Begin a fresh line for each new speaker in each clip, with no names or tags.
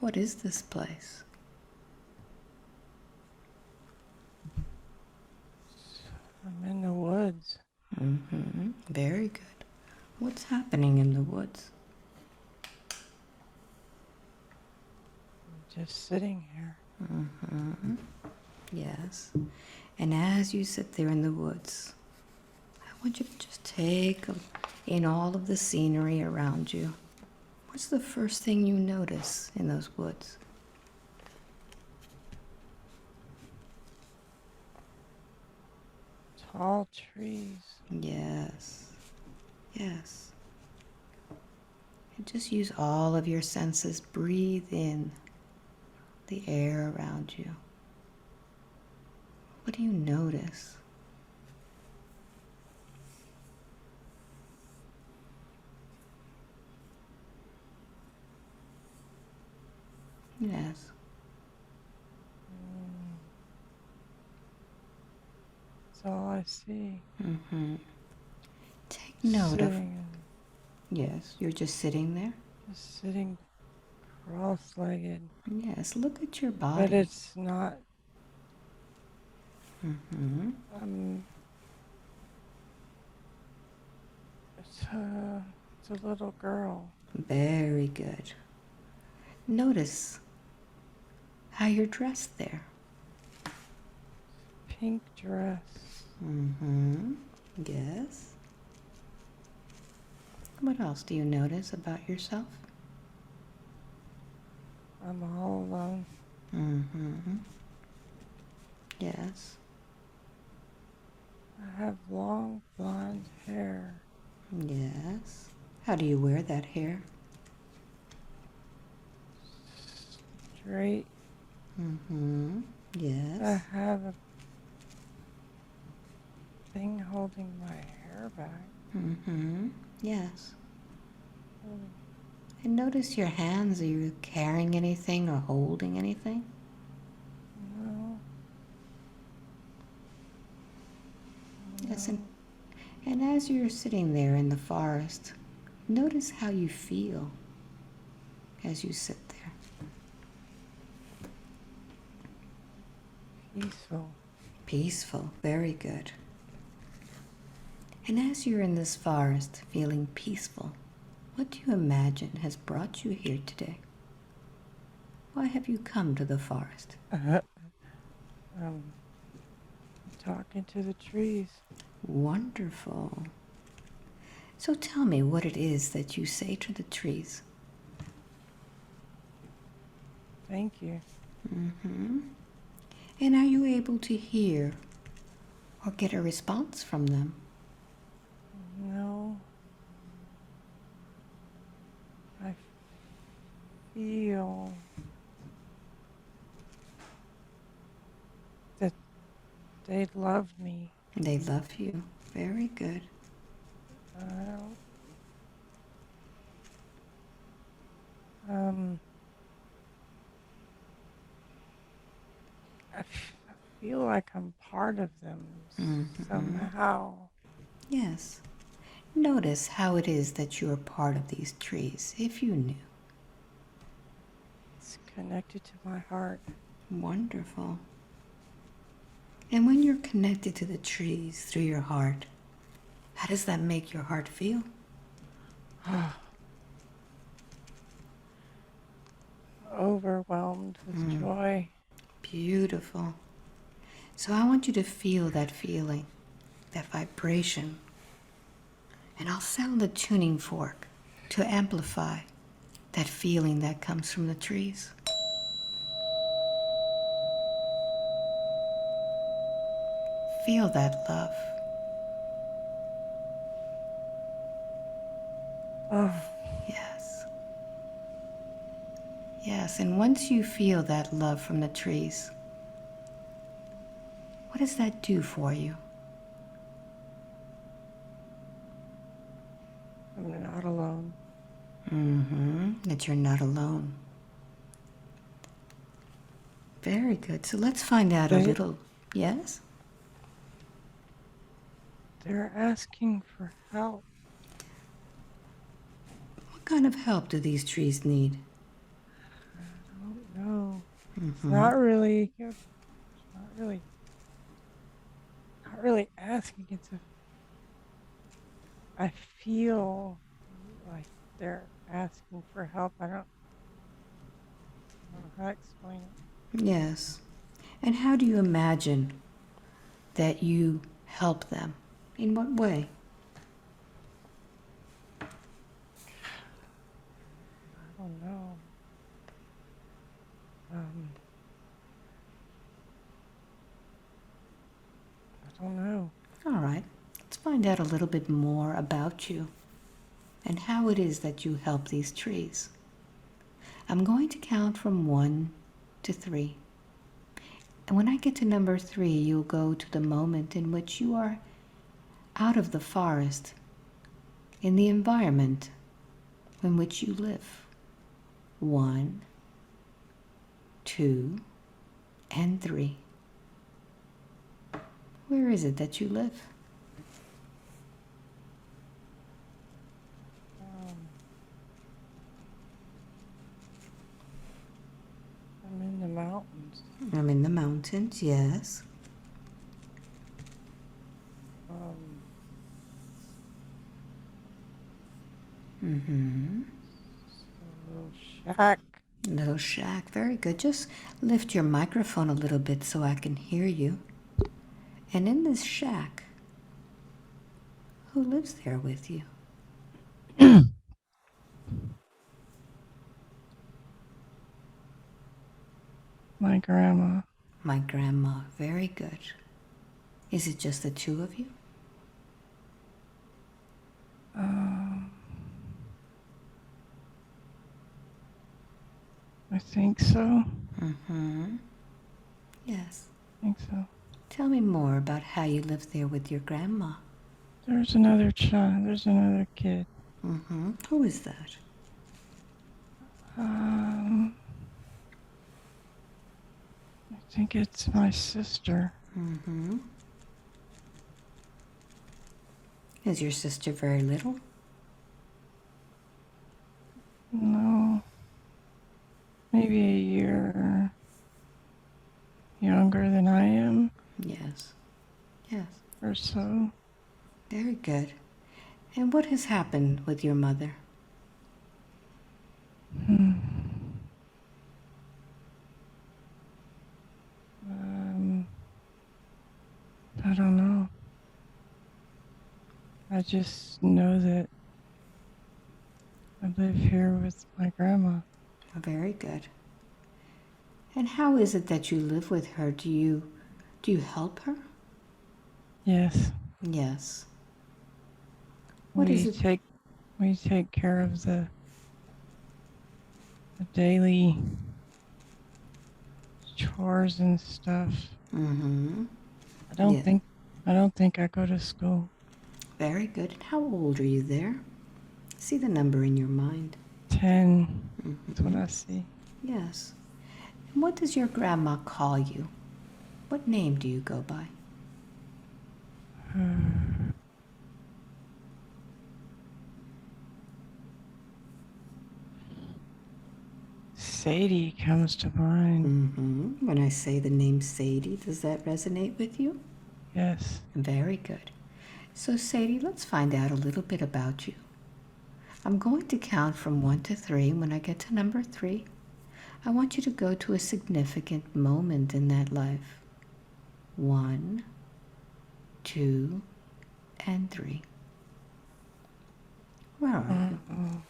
What is this place?
I'm in the woods.
Very good. What's happening in the woods?
I'm just sitting here.
Yes. And as you sit there in the woods, I want you to just take in all of the scenery around you. What's the first thing you notice in those woods?
Tall trees.
Yes. Yes. And just use all of your senses. Breathe in the air around you. What do you notice? Yes.
That's all I see.
Take note of...
Sitting
Yes, you're just sitting there?
Just sitting cross-legged.
Yes, look at your body.
But it's not... It's a little girl.
Very good. Notice how you're dressed there.
Pink dress.
Yes. What else do you notice about yourself?
I'm all alone.
Yes.
I have long blonde hair.
Yes. How do you wear that hair?
Straight.
Yes.
I have a thing holding my hair back.
Yes. And notice your hands. Are you carrying anything or holding anything?
No.
Yes. And as you're sitting there in the forest, notice how you feel as you sit there.
Peaceful.
Peaceful. Very good. And as you're in this forest feeling peaceful, what do you imagine has brought you here today? Why have you come to the forest?
Talking to the trees.
Wonderful. So tell me what it is that you say to the trees.
Thank you.
And are you able to hear or get a response from them?
No. I feel that they love me.
They love you. Very good.
I feel like I'm part of them somehow.
Yes. Notice how it is that you are part of these trees, if you knew.
It's connected to my heart.
Wonderful. And when you're connected to the trees through your heart, how does that make your heart feel?
Overwhelmed with joy.
Beautiful. So I want you to feel that feeling, that vibration. And I'll sound the tuning fork to amplify that feeling that comes from the trees. Feel that love.
Oh,
Yes. Yes, and once you feel that love from the trees, what does that do for you?
I'm not alone.
That you're not alone. Very good. So let's find out a little. Yes?
They're asking for help.
What kind of help do these trees need?
know. It's
Mm-hmm.
not really, not really, not really asking. I feel like they're asking for help. I don't know how to explain it.
Yes. And how do you imagine that you help them? In what way?
I don't know. Um, I don't know.
All right. Let's find out a little bit more about you and how it is that you help these trees. I'm going to count from 1 to 3. And when I get to number 3, you'll go to the moment in which you are out of the forest, in the environment in which you live. 1, 2, and 3. Where is it that you live?
Um, I'm in the mountains.
I'm in the mountains, yes.
Um,
Mm-hmm.
a little shack.
Little shack, very good. Just lift your microphone a little bit so I can hear you. And in this shack, who lives there with you?
My grandma.
My grandma, very good. Is it just the two of you?
Um, I think so.
Mm-hmm. Yes.
I think so.
Tell me more about how you live there with your grandma.
There's another child. There's another kid.
Mm-hmm. Who is that?
Um, I think it's my sister.
Mm-hmm. Is your sister very little?
No, maybe a year younger than I am
Yes. Yes.
or so.
Very good. And what has happened with your mother?
Hmm. Um, I don't know. I just know that I live here with my grandma.
Very good. And how is it that you live with her? Do you help her?
Yes,
Yes. What is
we
it?
take we take care of the daily chores and stuff.
Mm-hmm.
I don't
Yeah.
think I don't think I go to school.
Very good. And how old are you there? See the number in your mind.
10. That's what
Mm-hmm.
I see.
Yes. And what does your grandma call you? What name do you go by?
Sadie comes to mind.
Mm-hmm. When I say the name Sadie, does that resonate with you?
Yes.
Very good. So Sadie, let's find out a little bit about you. I'm going to count from 1 to 3. When I get to number 3, I want you to go to a significant moment in that life. 1, 2, and 3. Where are you?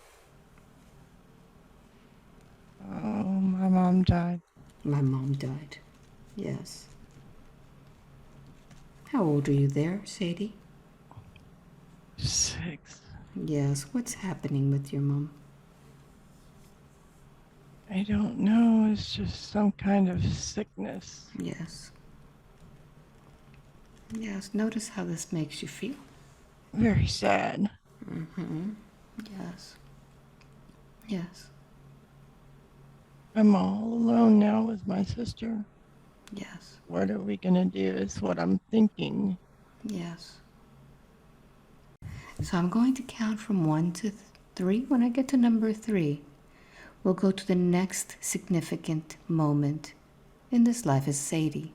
Oh, my mom died.
My mom died. Yes. How old are you there, Sadie?
6.
Yes. What's happening with your mom?
I don't know. It's just some kind of sickness.
Yes. Yes. Notice how this makes you feel.
Very sad.
Mm-hmm. Yes. Yes.
I'm all alone now with my sister.
Yes.
What are we going to do is what I'm thinking.
Yes. So I'm going to count from 1 to 3. When I get to number 3, we'll go to the next significant moment in this life as Sadie.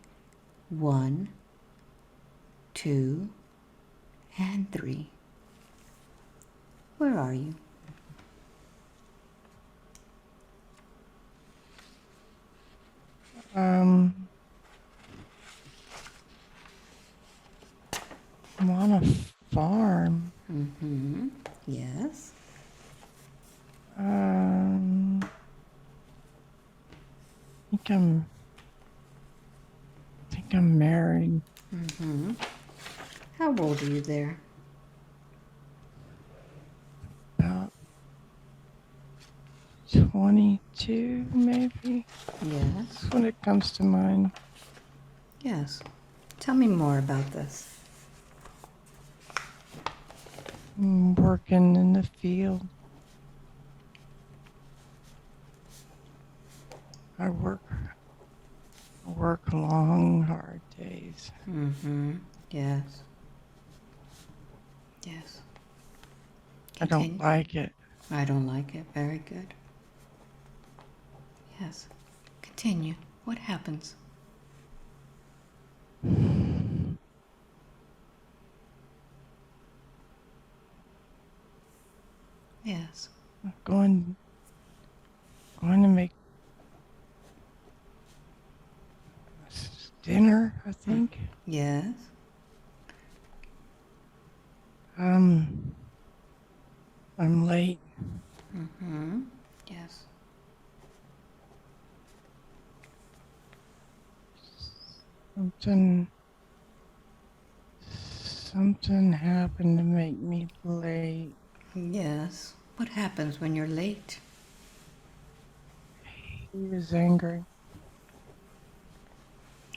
1, 2, and 3. Where are you?
I'm on a farm.
Mm-hmm. Yes.
I think I'm married.
Mm-hmm. How old are you there?
About 22, maybe.
Yes.
That's when it comes to mind.
Yes. Tell me more about this.
I'm working in the field. I work long, hard days.
Mm-hmm. Yes. Yes.
I don't like it.
I don't like it. Very good. Yes. Continue. What happens? Yes.
I'm going to make dinner, I think.
Yes.
I'm late.
Mm-hmm. Yes.
Something happened to make me late.
Yes. What happens when you're late?
He was angry.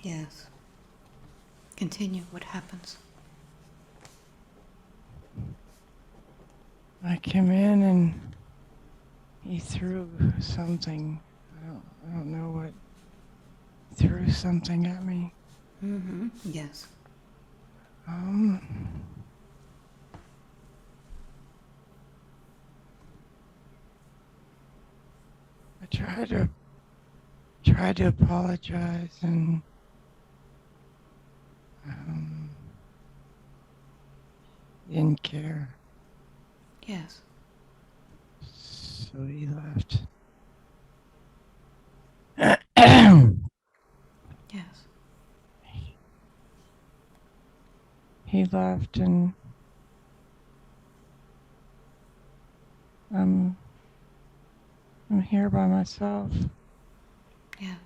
Yes. Continue. What happens?
I came in and he threw something. I don't know what. He threw something at me.
Mm-hmm. Yes.
I tried to apologize and didn't care.
Yes.
So he left.
Yes.
He left and I'm here by myself.
Yes.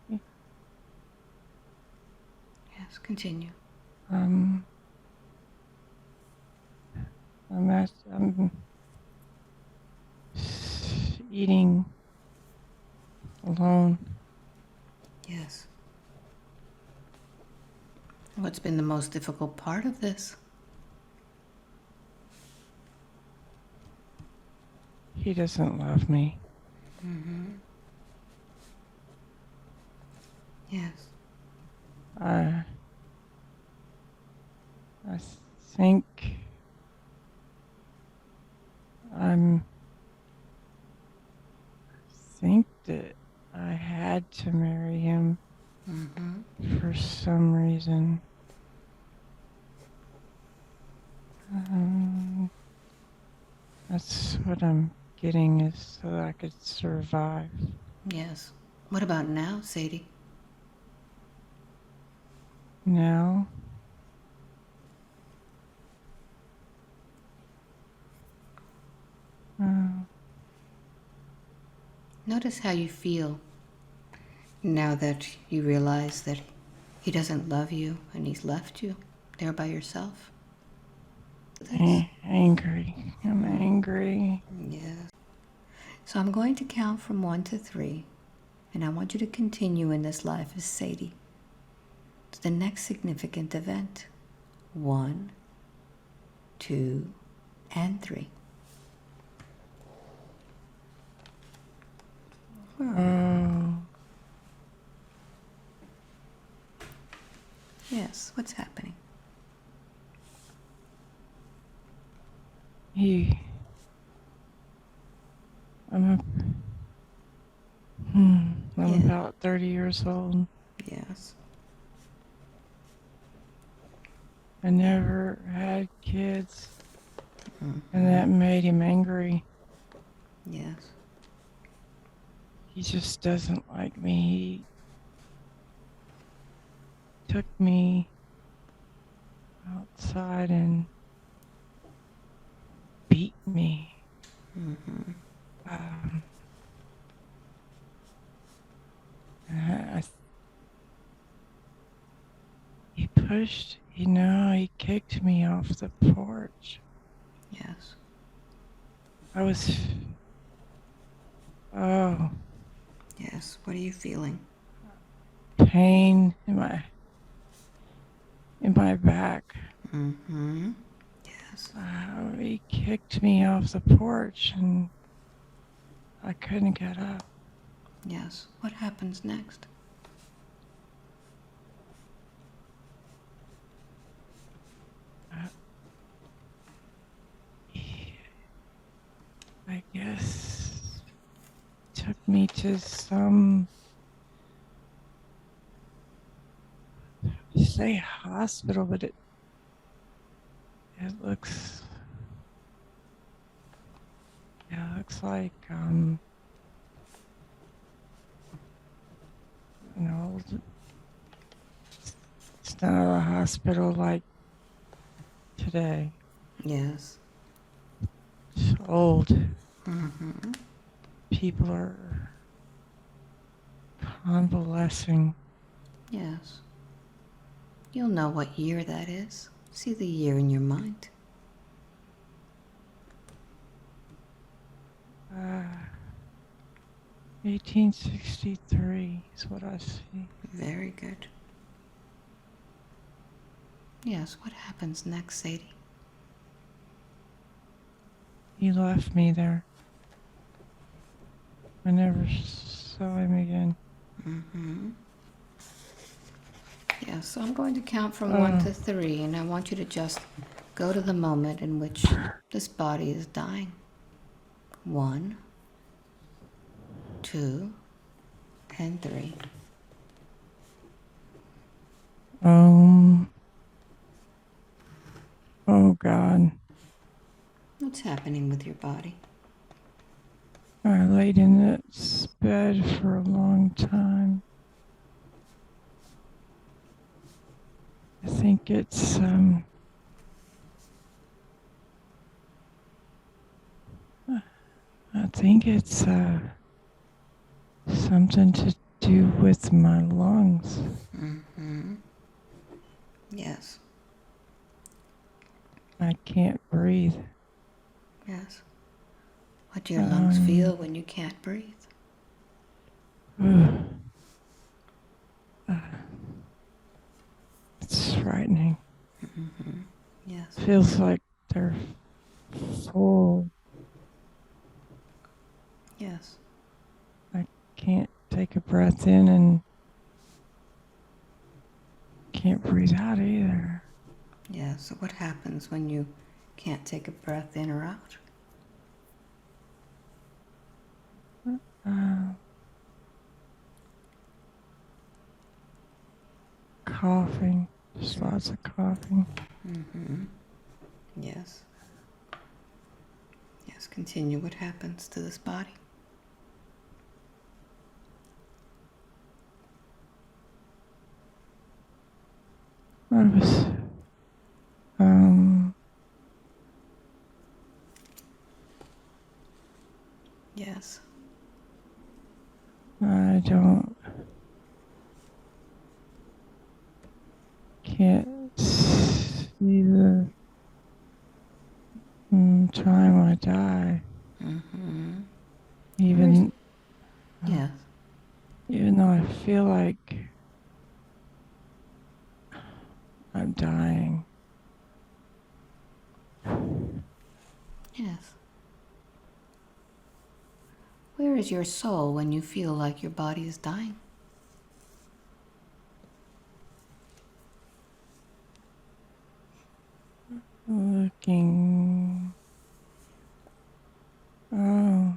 Yes. Continue.
I'm eating alone.
Yes. What's been the most difficult part of this?
He doesn't love me.
Mm-hmm. Yes.
I think I'm think that I had to marry him
Mm-hmm.
for some reason. That's what I'm getting is so I could survive.
Yes. What about now, Sadie?
Now,
Notice how you feel now that you realize that he doesn't love you and he's left you there by yourself.
angry. I'm angry.
Yes. So I'm going to count from 1 to 3, and I want you to continue in this life as Sadie to the next significant event. 1, 2, and 3. Where are you? Yes, what's happening?
He I'm I'm
Yeah.
about 30 years old.
Yes.
I never had kids, and
Mm-hmm.
that made him angry.
Yes.
He just doesn't like me. He took me outside and beat me.
Mm-hmm.
Um, and he pushed, he kicked me off the porch.
Yes.
I was, oh,
Yes. What are you feeling?
pain in my back.
Mm-hmm. Yes.
He kicked me off the porch and I couldn't get up.
Yes. What happens next?
Uh, he, I guess, took me to some, say hospital, but it looks, like, an old, it's not a hospital like today.
Yes.
It's old.
Mm-hmm.
People are convalescing.
Yes. You'll know what year that is. See the year in your mind.
Uh, 1863 is what I see.
Very good. Yes. What happens next, Sadie?
He left me there. I never saw him again.
Mm-hmm. Yes. So I'm going to count from 1
Oh,
to 3, and I want you to just go to the moment in which this body is dying. 1, 2, and 3.
um, oh God.
What's happening with your body?
I laid in that bed for a long time. I think it's, something to do with my lungs.
Mm-hmm. Yes.
I can't breathe.
Yes. What do your lungs
Um,
feel when you can't breathe?
uh, it's frightening.
Mm-hmm. Yes.
Feels like they're full.
Yes.
I can't take a breath in and can't breathe out either.
Yes. So what happens when you can't take a breath in or out?
Uh, coughing, just lots of coughing.
Mm-hmm. Yes. Yes. Continue. What happens to this body?
I was, um,
Yes.
I can't see the time I die.
Mm-hmm. Where's...
Even, uh,
Yes.
even though I feel like I'm dying.
Yes. Where is your soul when you feel like your body is dying?
Looking, oh,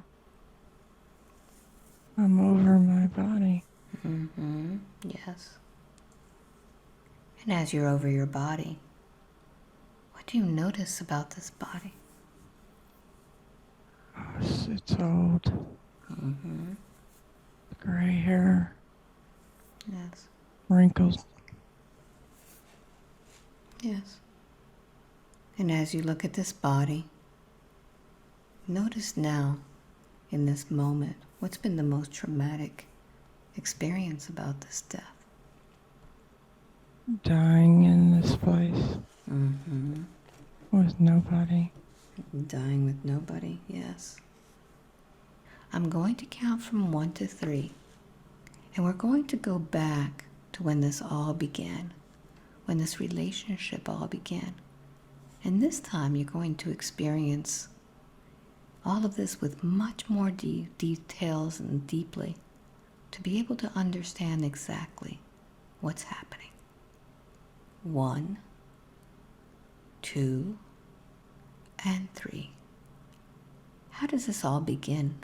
And as you're over your body, what do you notice about this body?
It's old.
Mm-hmm.
Gray hair.
Yes.
Wrinkles.
Yes. And as you look at this body, notice now, in this moment, what's been the most traumatic experience about this death?
Dying in this place.
Mm-hmm.
With nobody.
Dying with nobody, yes. I'm going to count from 1 to 3, and we're going to go back to when this all began, when this relationship all began. And this time you're going to experience all of this with much more details and deeply to be able to understand exactly what's happening. 1, 2, and 3. How does this all begin?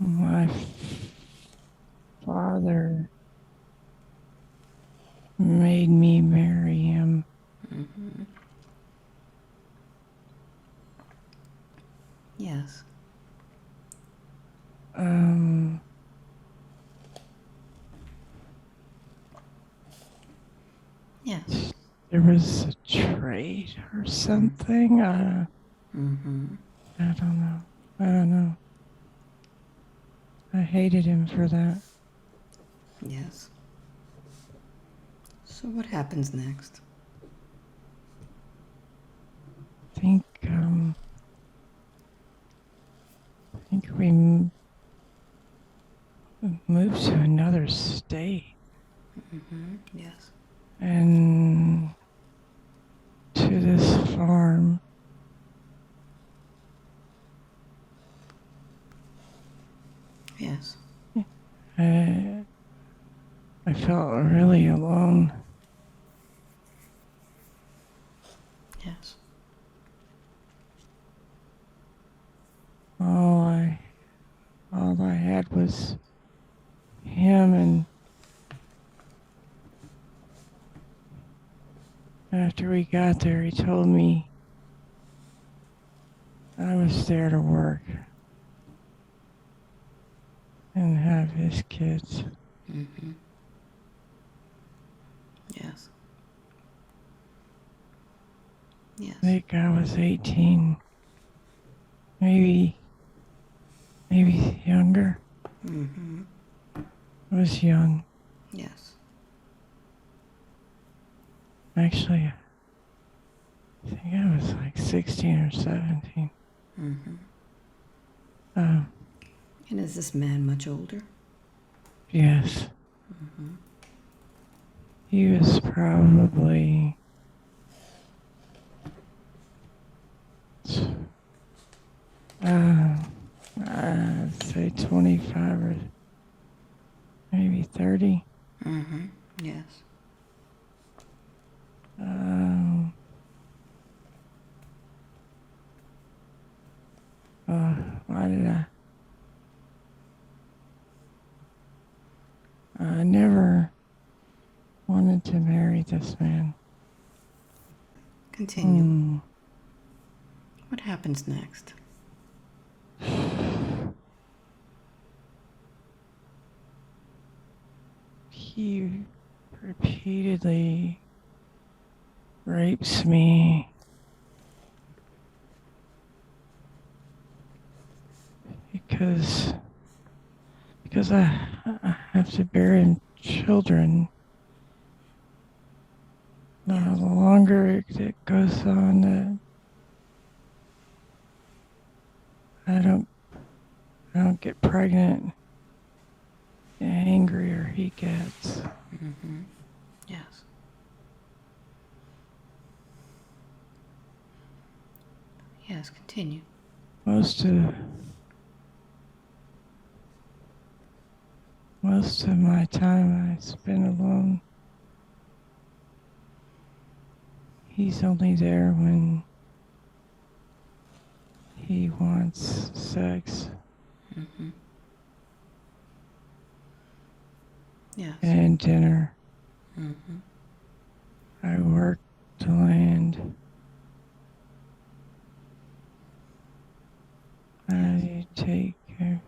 My father made me marry him.
Mm-hmm. Yes. Yes.
There was a trait or something.
Mm-hmm.
I don't know. I hated him for that.
Yes. So what happens next?
I think we moved to another state
Mm-hmm. Yes.
and to this farm.
Yes.
I felt really alone.
Yes.
All I had was him, and after we got there, he told me I was there to work and have his kids.
Mm-hmm. Yes. Yes.
I think I was 18, maybe younger.
Mm-hmm.
I was young.
Yes.
Actually, I think I was like 16 or 17.
Mm-hmm.
Um,
And is this man much older?
yes.
Mm-hmm.
He was probably I'd say 25 or maybe 30.
Mm-hmm. Yes.
Um, why did I never wanted to marry this man.
Continue. What happens next?
He repeatedly rapes me because I have to bear children.
Yes.
The longer it goes on, I don't get pregnant, the angrier he gets.
Mm-hmm. Yes. Yes, continue.
Most of my time I spend alone. He's only there when He wants sex
Mm-hmm. Yes.
and dinner.
Mm-hmm.
I work the land.
Yes.
I take care.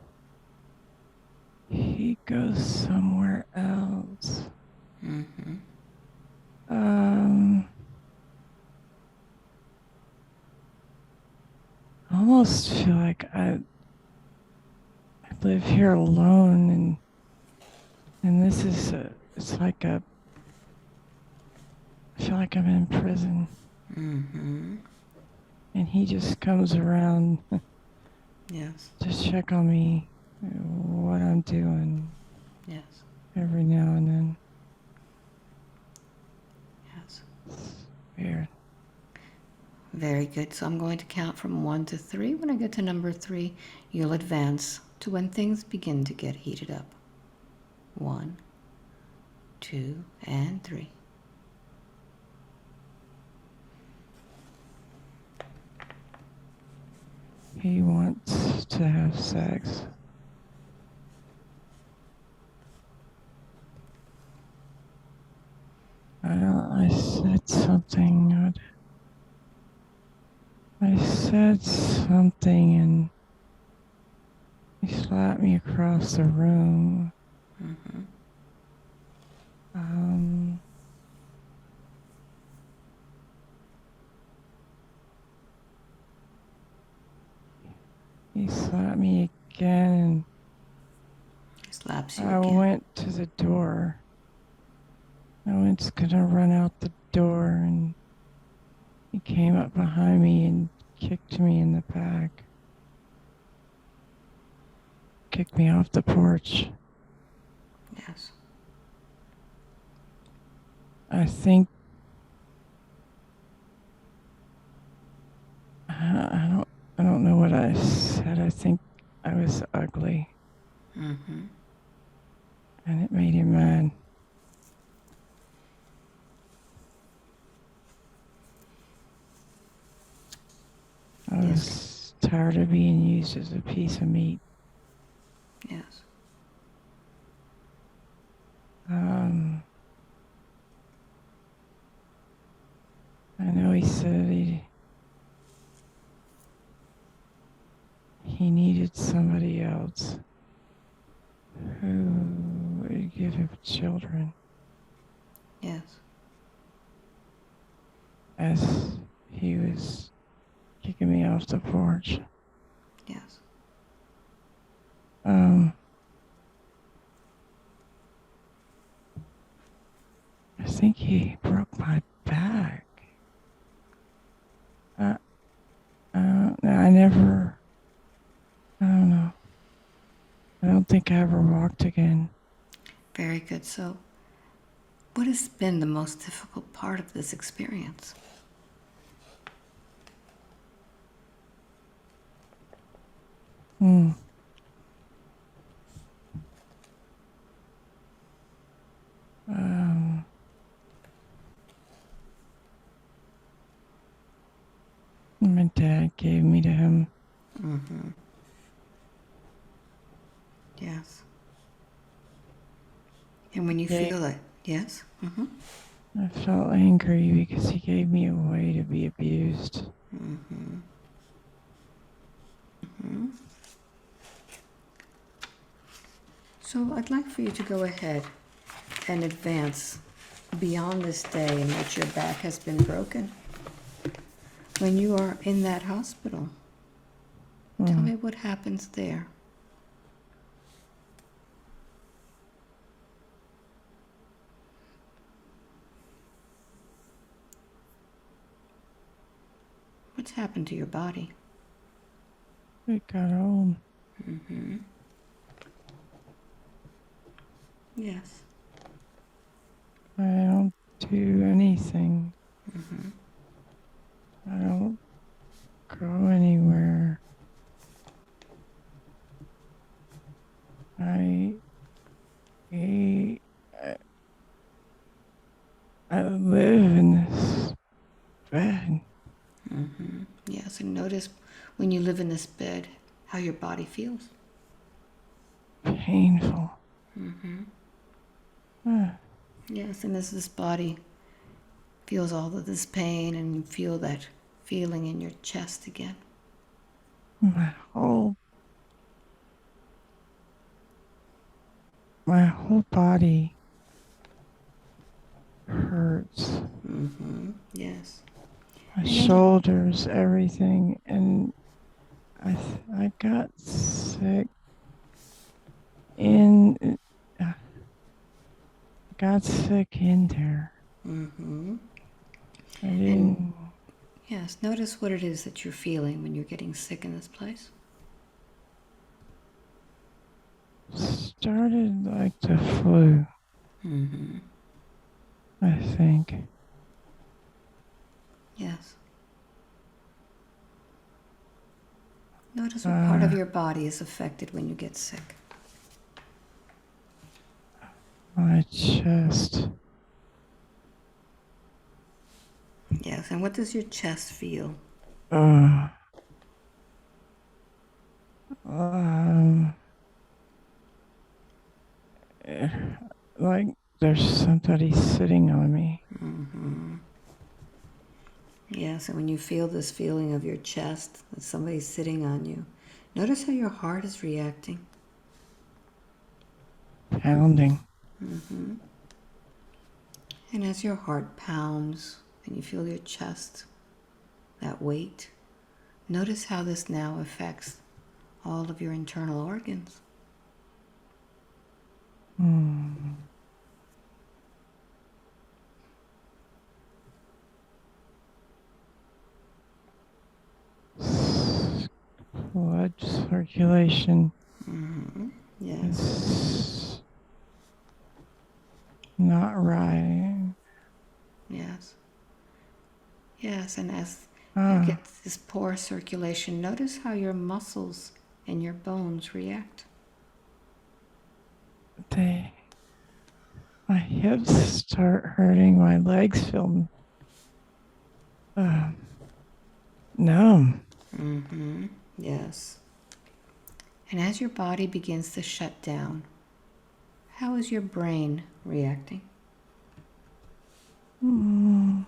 He goes somewhere else.
Mm-hmm.
Um, I almost feel like I live here alone, and this is it's like I feel like I'm in prison,
Mm-hmm.
and he just comes around
Yes.
to check on me, what I'm doing
Yes.
every now and then.
Yes.
It's weird.
Very good. So I'm going to count from 1 to 3. When I get to number 3, you'll advance to when things begin to get heated up. 1, 2, and 3.
He wants to have sex. I said something. I said something, and he slapped me across the room.
Mm-hmm.
Um, he slapped me again,
Slaps
and
you
I
again.
went to the door. I was gonna run out the door, and he came up behind me and kicked me in the back, kicked me off the porch.
Yes.
I think I don't I don't know what I said. I think I was ugly,
Mm-hmm.
and it made him mad. I
Yes.
was tired of being used as a piece of meat.
Yes.
Um, I know he said he needed somebody else who would give him children
Yes.
as he was kicking me off the porch.
Yes.
Um, I think he broke my back. I, I never, I don't know. I don't think I ever walked again.
Very good. So, what has been the most difficult part of this experience?
Hmm. Um, my dad gave me to him.
Mm-hmm. Yes. And when you
Yeah.
feel it, yes? Mm-hmm.
I felt angry because he gave me a way to be abused.
Mm-hmm. Mm-hmm. So I'd like for you to go ahead and advance beyond this day in which your back has been broken. When you are in that hospital, tell
Hmm.
me what happens there. What's happened to your body?
It got old.
Mm-hmm. Yes.
I don't do anything.
Mm-hmm.
I don't go anywhere. I, I, I live in this bed.
Mm-hmm. Yes, and notice when you live in this bed how your body feels.
Painful.
Yes, and as this body feels all of this pain and you feel that feeling in your chest again.
My whole my whole body hurts.
Yes.
My
And then,
shoulders, everything, and I got sick in got sick in there. I
and
didn't
yes, notice what it is that you're feeling when you're getting sick in this place.
started like the flu, I think.
Yes. Notice what part of
Uh,
your body is affected when you get sick.
my chest.
Yes, and what does your chest feel?
Uh, um, eh, like there's somebody sitting on me.
Yes, and when you feel this feeling of your chest, that somebody's sitting on you, notice how your heart is reacting.
Pounding.
And as your heart pounds and you feel your chest, that weight, notice how this now affects all of your internal organs.
Blood circulation
Yes,
is not right.
yes, yes. And as you
Ah,
get this poor circulation, notice how your muscles and your bones react.
they, my hips start hurting. My legs feel uh, numb.
Yes. And as your body begins to shut down, how is your brain reacting?
Mm,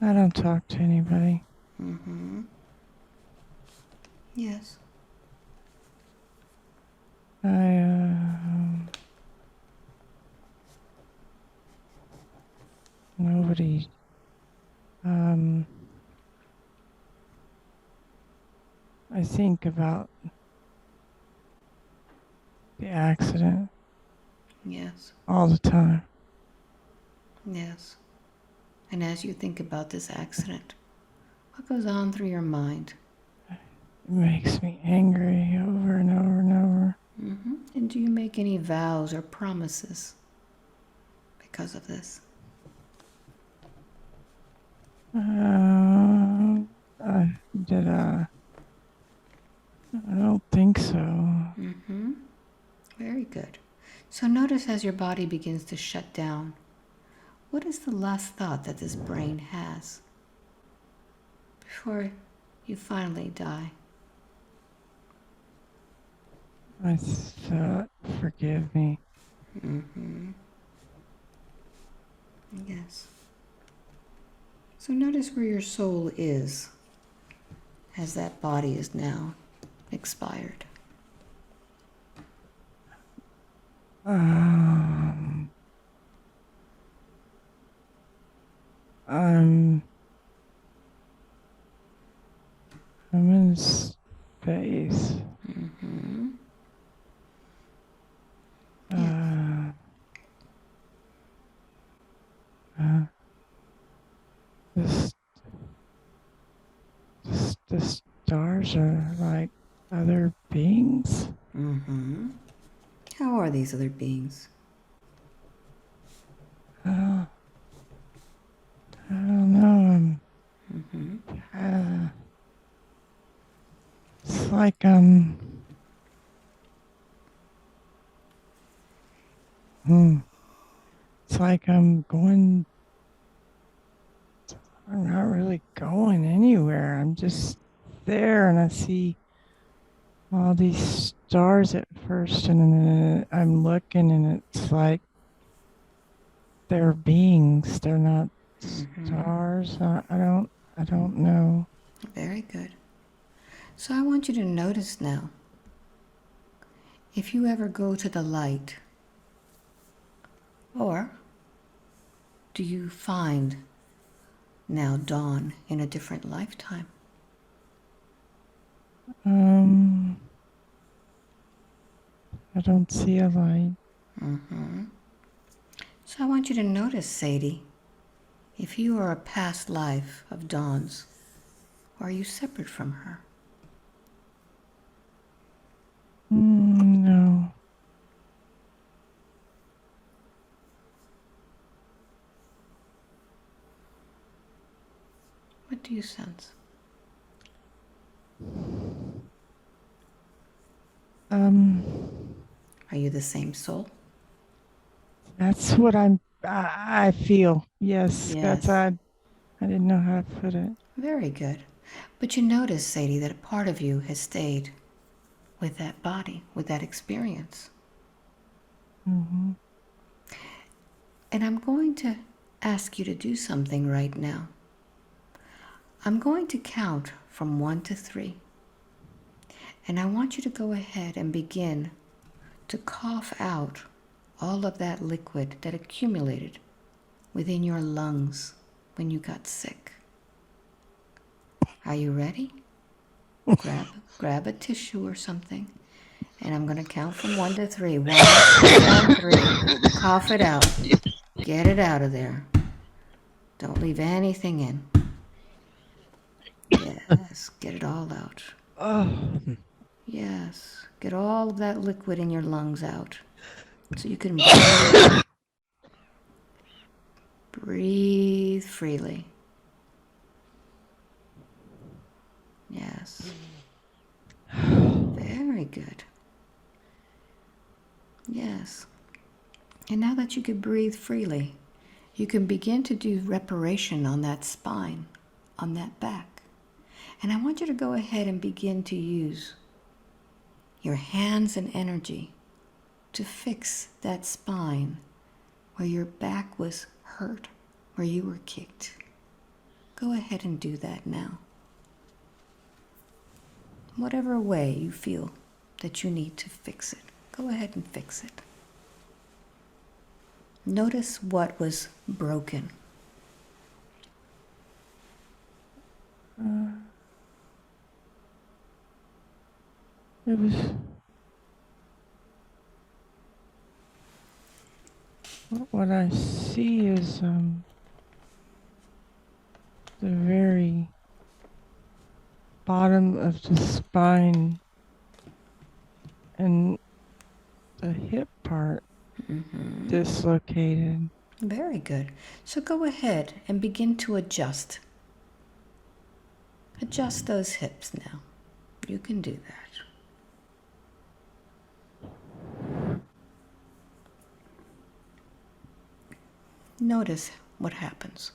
I don't talk to anybody.
Yes.
Nobody. Um, I think about the accident
Yes.
all the time.
Yes. And as you think about this accident, what goes on through your mind?
It makes me angry over and over and over.
And do you make any vows or promises because of this?
I did. I don't think so.
Very good. So notice as your body begins to shut down, what is the last thought that this brain has before you finally die?
I thought, forgive me.
Yes. So notice where your soul is as that body is now expired.
Um, I'm I'm in space.
Yes.
Uh, uh, this, the stars are like other beings.
How are these other beings?
Uh, I don't know. Uh, it's like hmm, it's like I'm not really going I'm just there, and I see all these stars at first, and then I'm looking, and it's like they're beings. They're not stars. I don't know.
Very good. So I want you to notice now, if you ever go to the light, or do you find now dawn in a different lifetime?
I don't see a light.
So I want you to notice, Sadie, if you are a past life of Dawn's, or are you separate from her?
No.
What do you sense? Are you the same soul?
That's what I feel. Yes,
Yes.
I didn't know how to put it.
Very good. But you notice, Sadie, that a part of you has stayed with that body, with that experience.
Mm-hmm.
And I'm going to ask you to do something right now. I'm going to count from 1 to 3. And I want you to go ahead and begin to cough out all of that liquid that accumulated within your lungs when you got sick. Are you ready? Grab a tissue or something. And I'm going to count from 1 to 3. 1, 2, and 3. Cough it out. Get it out of there. Don't leave anything in. Yes, get it all out.
Oh.
Yes, get all of that liquid in your lungs out. So you can breathe freely. Yes. Very good. Yes. And now that you can breathe freely, you can begin to do reparation on that spine, on that back. And I want you to go ahead and begin to use your hands and energy to fix that spine where your back was hurt, where you were kicked. Go ahead and do that now. Whatever way you feel that you need to fix it, go ahead and fix it. Notice what was broken.
It was. What I see is the very bottom of the spine and the hip part dislocated.
Very good. So go ahead and begin to adjust. Adjust those hips now. You can do that. Notice what happens.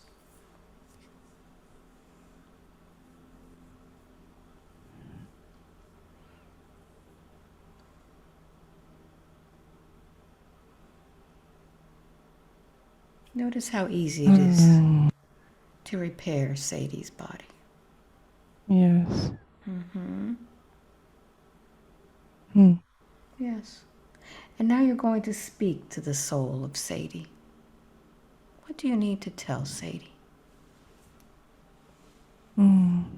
Notice how easy it is to repair Sadie's body.
Yes.
Yes. And now you're going to speak to the soul of Sadie. What do you need to tell Sadie?
I'm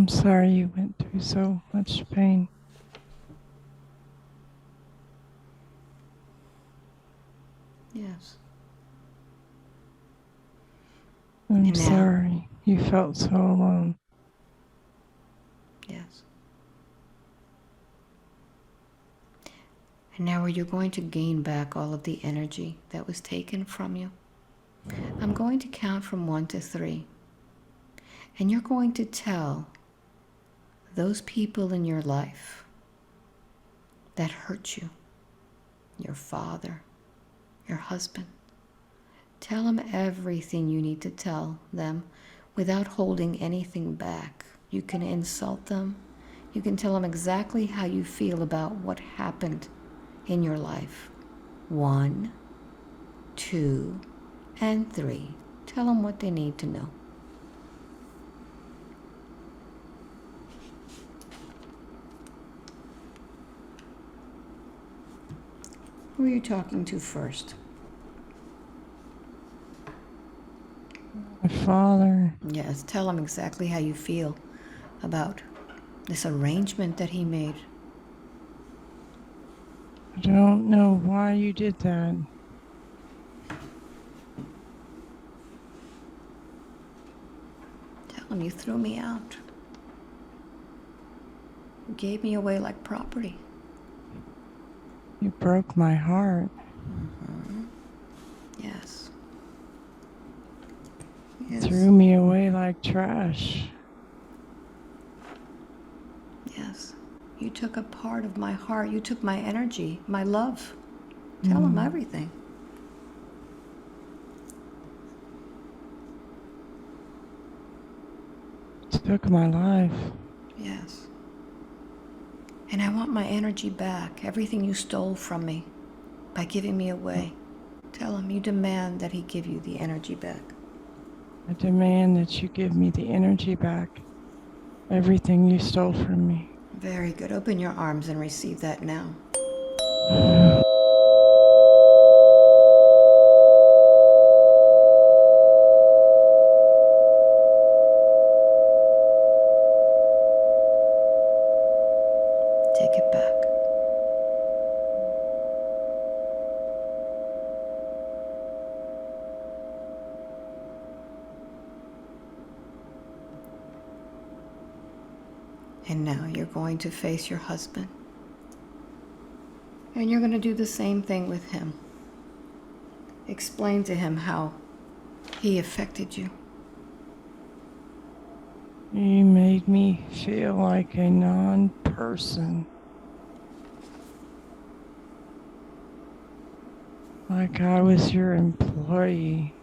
sorry you went through so much pain.
Yes.
I'm
And now-
sorry you felt so alone.
Yes. And now you're going to gain back all of the energy that was taken from you. I'm going to count from 1 to 3. And you're going to tell those people in your life that hurt you, your father, your husband, Tell them everything you need to tell them without holding anything back. You can insult them. You can tell them exactly how you feel about what happened in your life. 1, 2, and 3. Tell them what they need to know. Who are you talking to first?
My father.
Yes, tell him exactly how you feel about this arrangement that he made.
I don't know why you did that.
Tell him you threw me out. You gave me away like property.
You broke my heart.
Yes.
Threw me away like trash.
Yes. You took a part of my heart. You took my energy, my love. Tell him everything.
Took my life.
Yes. And I want my energy back. Everything you stole from me by giving me away. Tell him you demand that he give you the energy back.
I demand that you give me the energy back. Everything you stole from me.
Very good. Open your arms and receive that now. Take it back. And now you're going to face your husband. And you're going to do the same thing with him. Explain to him how he affected you.
You made me feel like a non-person. Like I was your employee.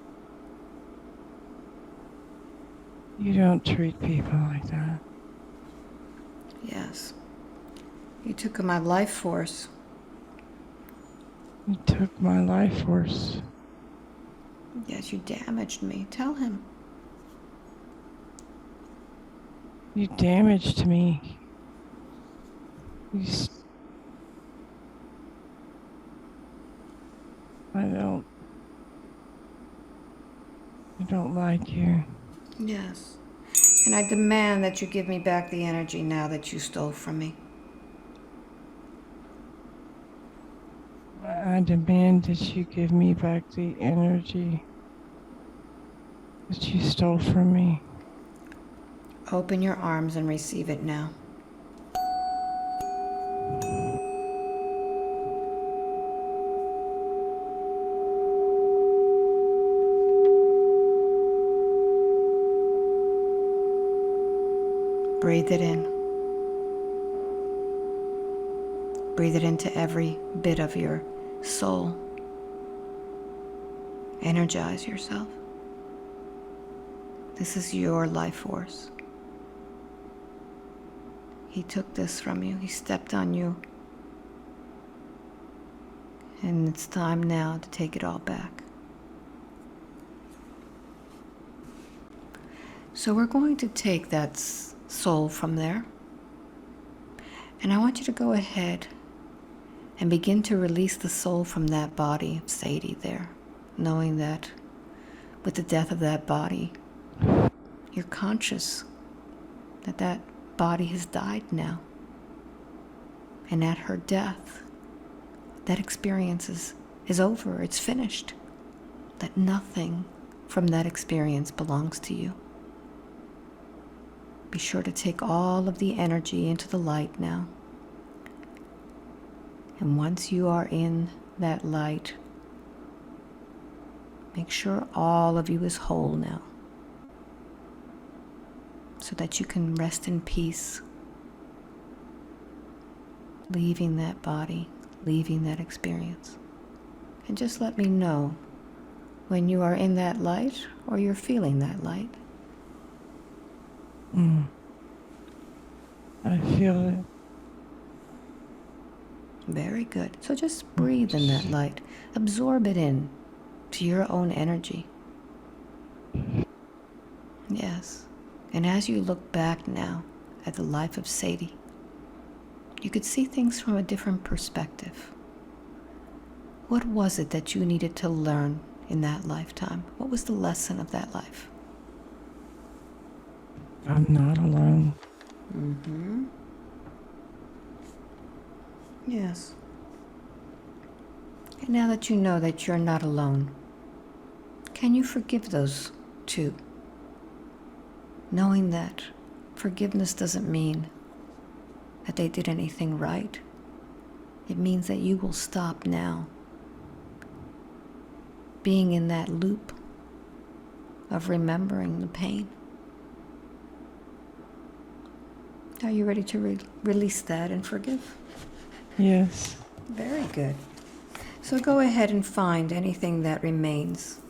You don't treat people like that.
Yes. You took my life force.
You took my life force.
Yes, you damaged me. Tell him.
You damaged me. I don't like you.
Yes. And I demand that you give me back the energy now that you stole from me.
I demand that you give me back the energy that you stole from me.
Open your arms and receive it now. Breathe it in. Breathe it into every bit of your soul. Energize yourself. This is your life force. He took this from you. He stepped on you. And it's time now to take it all back. So we're going to take that soul from there. And I want you to go ahead and begin to release the soul from that body of Sadie there, knowing that with the death of that body, you're conscious that that body has died now. And at her death, that experience is over, it's finished. That nothing from that experience belongs to you. Be sure to take all of the energy into the light now. And once you are in that light, make sure all of you is whole now, so that you can rest in peace, leaving that body, leaving that experience. And just let me know when you are in that light or you're feeling that light?
I feel it.
Very good. So just breathe in that light. Absorb it in to your own energy. Yes. And as you look back now at the life of Sadie, you could see things from a different perspective. What was it that you needed to learn in that lifetime? What was the lesson of that life?
I'm not alone.
Yes. And now that you know that you're not alone, can you forgive those two? Knowing that forgiveness doesn't mean that they did anything right. It means that you will stop now being in that loop of remembering the pain. Are you ready to release that and forgive?
Yes.
Very good. So go ahead and find anything that remains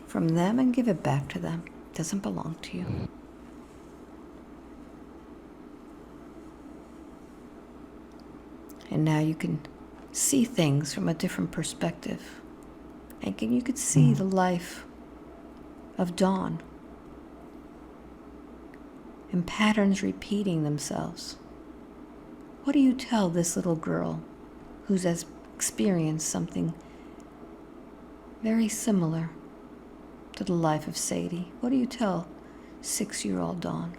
from them and give it back to them. It doesn't belong to you. And now you can see things from a different perspective. And you could see the life of Dawn and patterns repeating themselves. What do you tell this little girl who's experienced something very similar to the life of Sadie? What do you tell 6-year-old Dawn?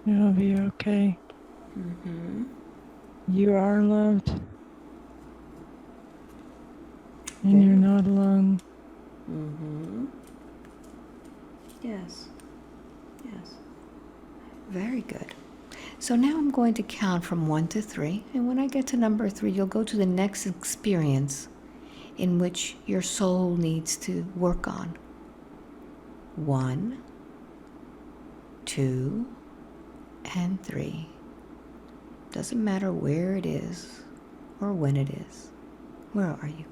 It'll be okay. You are loved. And you're not alone.
Yes. Yes. Very good. So now I'm going to count from 1 to 3, and when I get to number 3, you'll go to the next experience in which your soul needs to work on. 1, 2, and 3. Doesn't matter where it is or when it is. Where are you?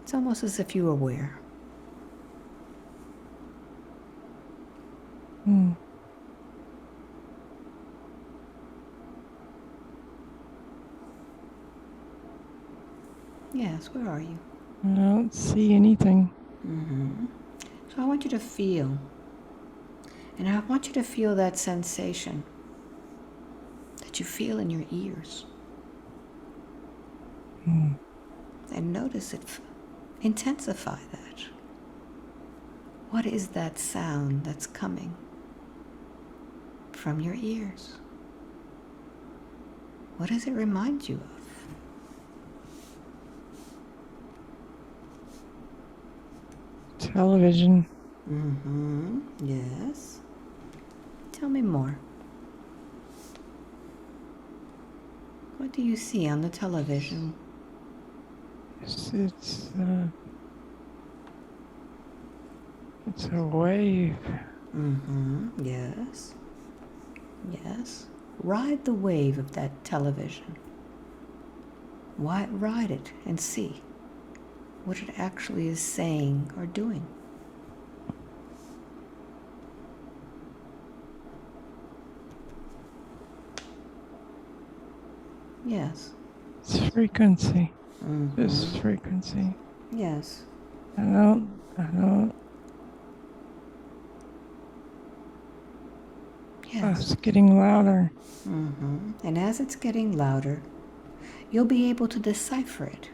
It's almost as if you were aware. Yes, where are you?
I don't see anything.
So I want you to feel. And I want you to feel that sensation that you feel in your ears. And notice it. Intensify that. What is that sound that's coming from your ears? What does it remind you of?
Television.
Yes. Tell me more. What do you see on the television?
It's a wave.
Yes. Yes. Ride the wave of that television. Ride it and see what it actually is saying or doing. Yes.
It's frequency. Just frequency.
Yes.
I don't. Oh,
Yes.
it's getting louder.
And as it's getting louder, you'll be able to decipher it.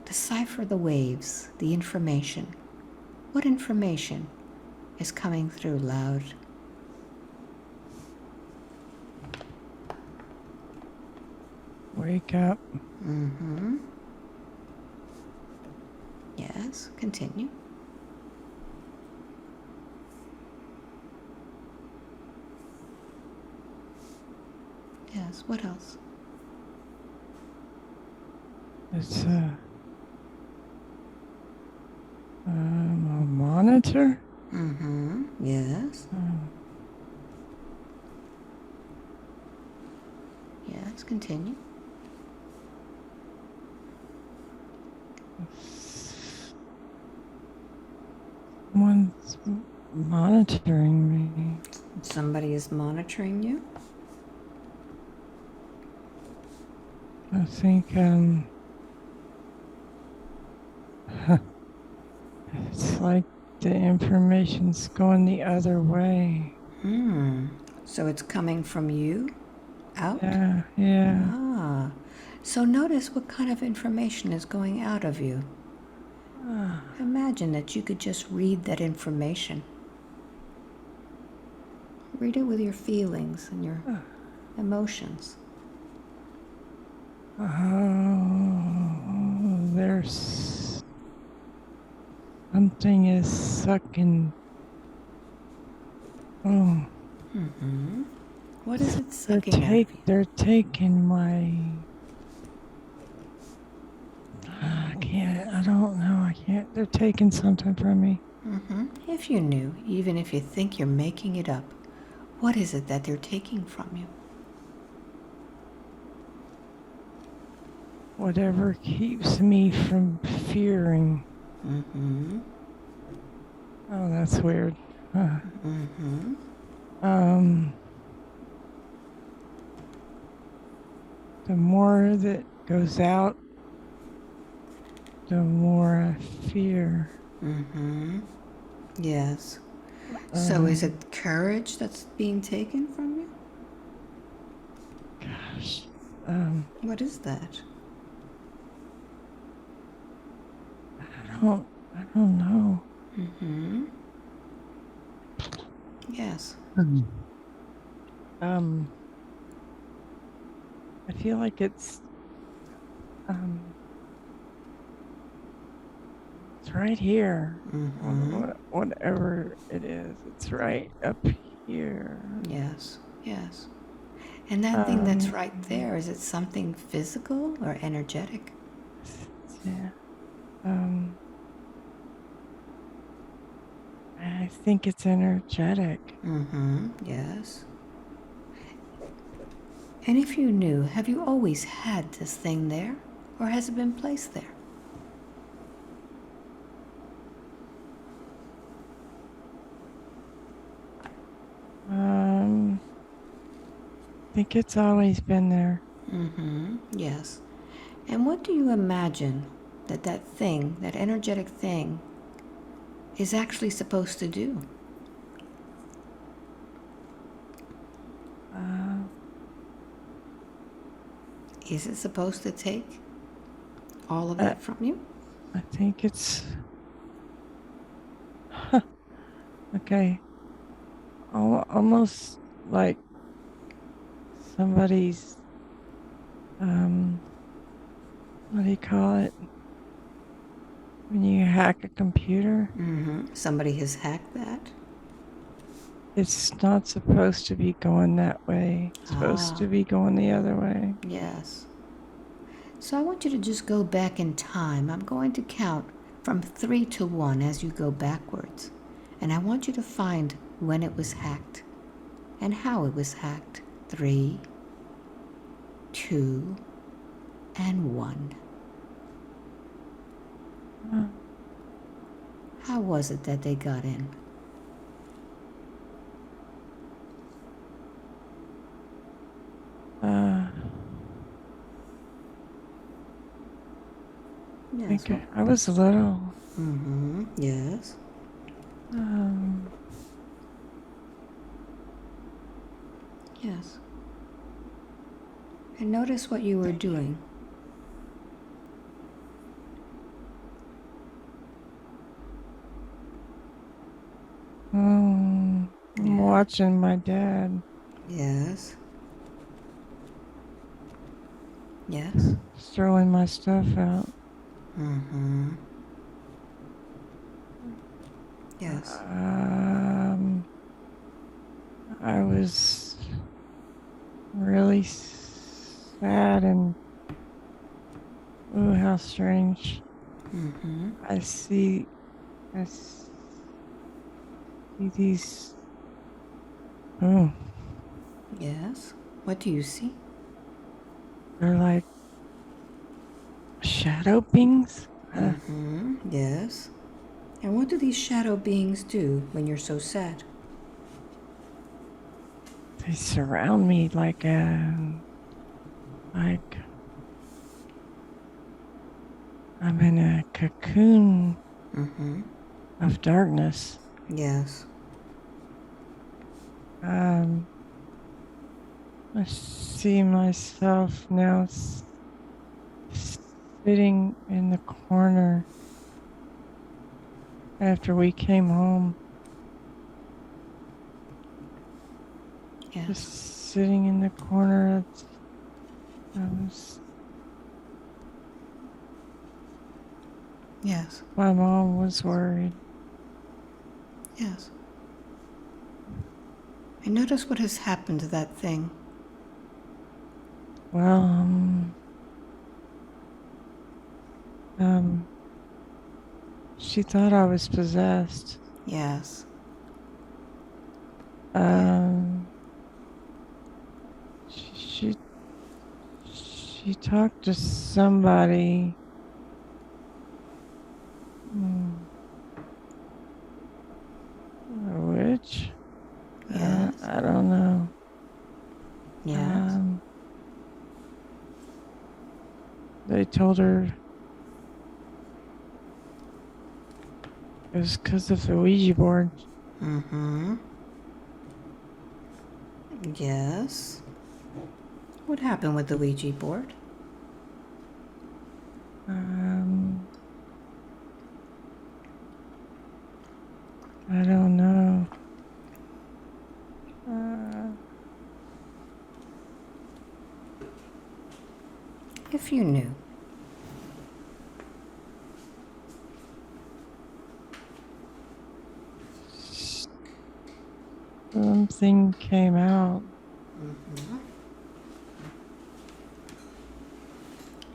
Decipher the waves, the information. What information is coming through loud?
Wake up.
Yes, continue. Yes, what else?
It's a monitor.
Yes. Yes, continue.
Someone's monitoring me.
Somebody is monitoring you?
I think it's like the information's going the other way.
So it's coming from you out?
Yeah.
Ah. So notice what kind of information is going out of you. Imagine that you could just read that information. Read it with your feelings and your emotions.
Oh, there's something is sucking. Oh,
What is it sucking out of you?
they're taking my. I don't know. I can't. They're taking something from me.
If you knew, even if you think you're making it up, what is it that they're taking from you?
Whatever keeps me from fearing. Oh, that's weird. The more that goes out, the more I fear.
Yes. So is it courage that's being taken from you?
Gosh.
What is that?
I don't know.
Yes.
I feel like it's right here. Whatever it is, it's right up here.
Yes. Yes. And that thing that's right there, is it something physical or energetic?
Yeah. I think it's energetic.
Yes. And if you knew, have you always had this thing there? Or has it been placed there?
I think it's always been there.
Yes. And what do you imagine that that thing, that energetic thing, is actually supposed to do? Is it supposed to take all of that from you?
I think it's okay. Almost like somebody's what do you call it? When you hack a computer,
Somebody has hacked that?
it's not supposed to be going that way. It's supposed to be going the other way.
Yes. So I want you to just go back in time. I'm going to count from 3 to 1 as you go backwards. And I want you to find when it was hacked and how it was hacked. 3, 2, and 1. How was it that they got in? Yes.
I was little.
Yes. Yes. And notice what you were doing.
I'm watching my dad.
Yes. Yes.
Throwing my stuff out.
Yes.
I was really sad and how strange. I see these. Oh,
Yes. What do you see?
They're like shadow beings.
Yes. And what do these shadow beings do when you're so sad?
They surround me like like I'm in a cocoon of darkness.
Yes.
Um, I see myself now sitting in the corner after we came home, just
Yes.
sitting in the corner. I was,
Yes.
my mom was worried.
Yes. And notice what has happened to that thing.
Well, she thought I was possessed.
Yes.
Um, she she talked to somebody. Hmm, a witch?
Yes.
I don't know.
Yes.
Um, they told her it was because of the Ouija board.
Yes. What happened with the Ouija board?
Um, I don't know. Uh,
If you knew.
something came out.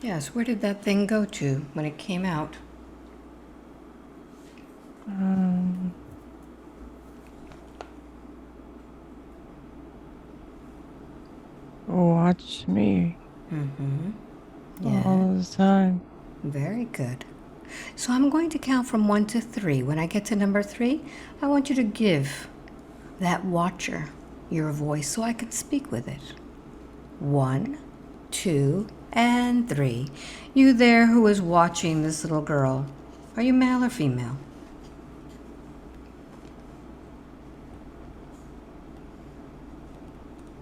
Yes, where did that thing go to when it came out?
Um, watch me
Yeah.
all the time.
Very good. So I'm going to count from 1 to 3. When I get to number 3, I want you to give that watcher your voice so I can speak with it. 1, 2, and 3. You there who is watching this little girl, are you male or female?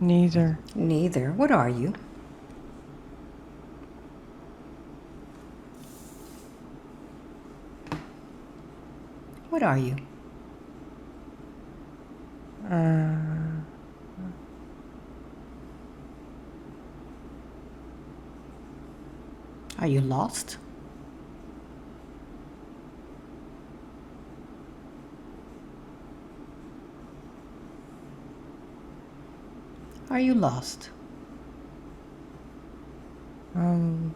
Neither.
Neither. What are you? What are you?
Uh,
Are you lost? Are you lost?
um,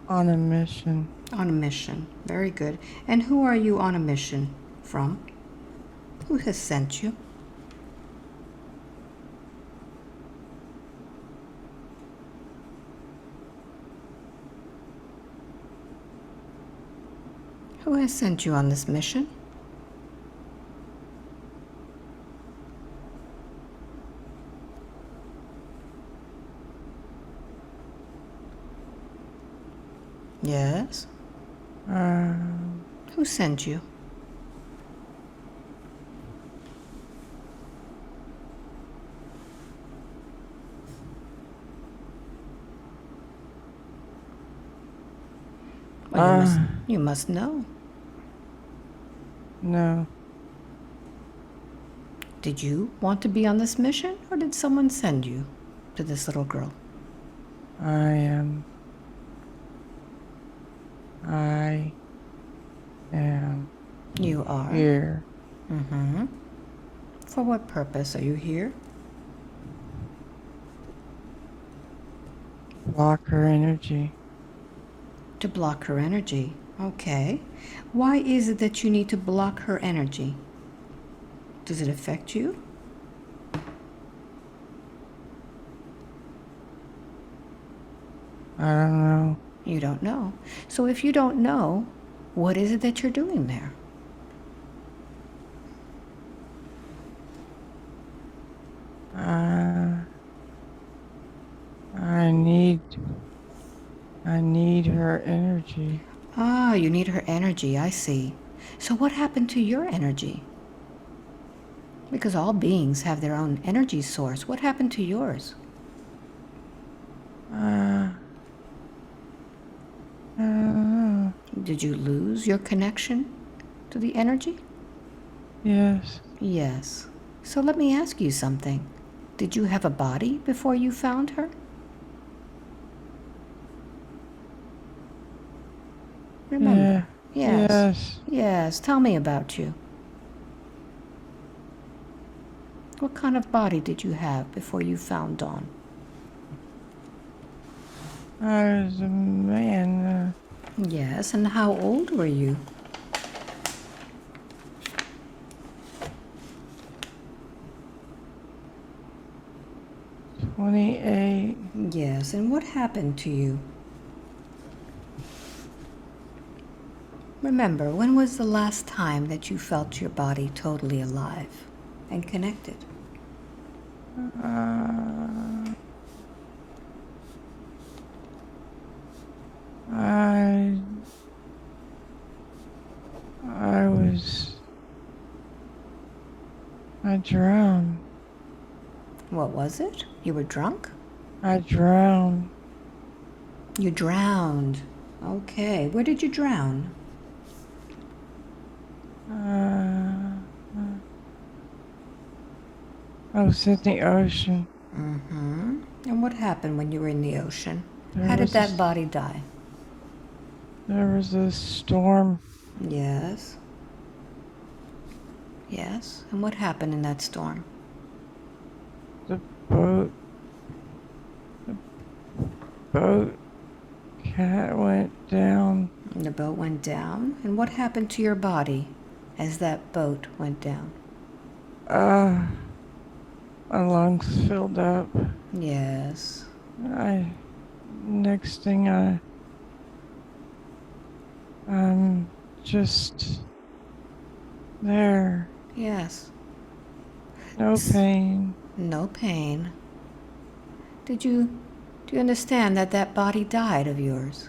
on a mission.
On a mission. Very good. And who are you on a mission from? Who has sent you? Who has sent you on this mission? Yes.
Um,
Who sent you? Well, you must know.
no.
Did you want to be on this mission, or did someone send you to this little girl?
I am
You are.
here.
For what purpose are you here?
Block her energy.
To block her energy. Okay. Why is it that you need to block her energy? Does it affect you?
I don't know.
You don't know. So if you don't know, what is it that you're doing there?
I need her energy.
Ah, you need her energy, I see. So what happened to your energy? Because all beings have their own energy source. What happened to yours?
I don't know.
Did you lose your connection to the energy?
Yes.
Yes. So let me ask you something. Did you have a body before you found her? Remember? Yes.
Yes.
Yes. Tell me about you. What kind of body did you have before you found Dawn?
I was a man.
Yes. And how old were you?
Uh, 28.
Yes. And what happened to you? Remember, when was the last time that you felt your body totally alive and connected?
Uh, I drowned.
What was it? You were drunk?
I drowned.
You drowned. Okay. Where did you drown?
I was in the ocean.
Mm-hmm. And what happened when you were in the ocean?
There
How did
was
that body die?
There was a storm.
Yes. Yes. And what happened in that storm?
The boat cat went down.
And the boat went down. And what happened to your body as that boat went down?
My lungs filled up.
Yes.
Next thing I'm just there.
Yes.
No pain.
No pain. Do you understand that that body died of yours?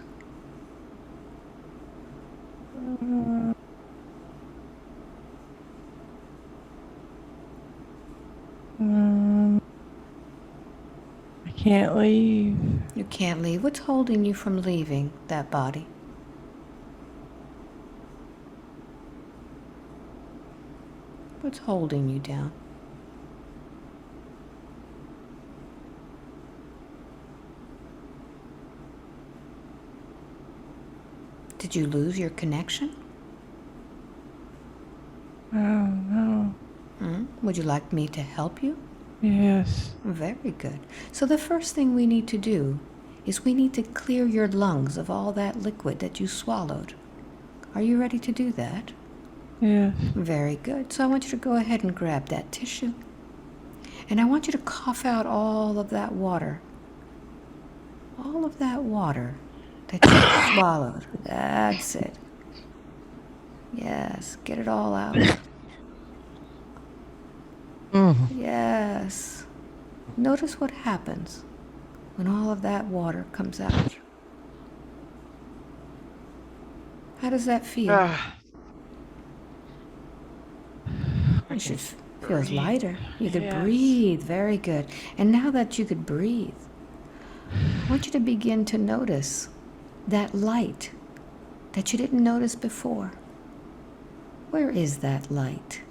I can't leave.
You can't leave. What's holding you from leaving that body? What's holding you down? Did you lose your connection?
I don't know.
Would you like me to help you?
Yes.
Very good. So the first thing we need to do is we need to clear your lungs of all that liquid that you swallowed. Are you ready to do that?
Yes.
Very good. So I want you to go ahead and grab that tissue. And I want you to cough out all of that water. All of that water that you swallowed. That's it. Yes, get it all out. Yes. Notice what happens when all of that water comes out. How does that feel? It should feel lighter. You could breathe. Very good. And now that you could breathe, I want you to begin to notice that light that you didn't notice before. Where is that light?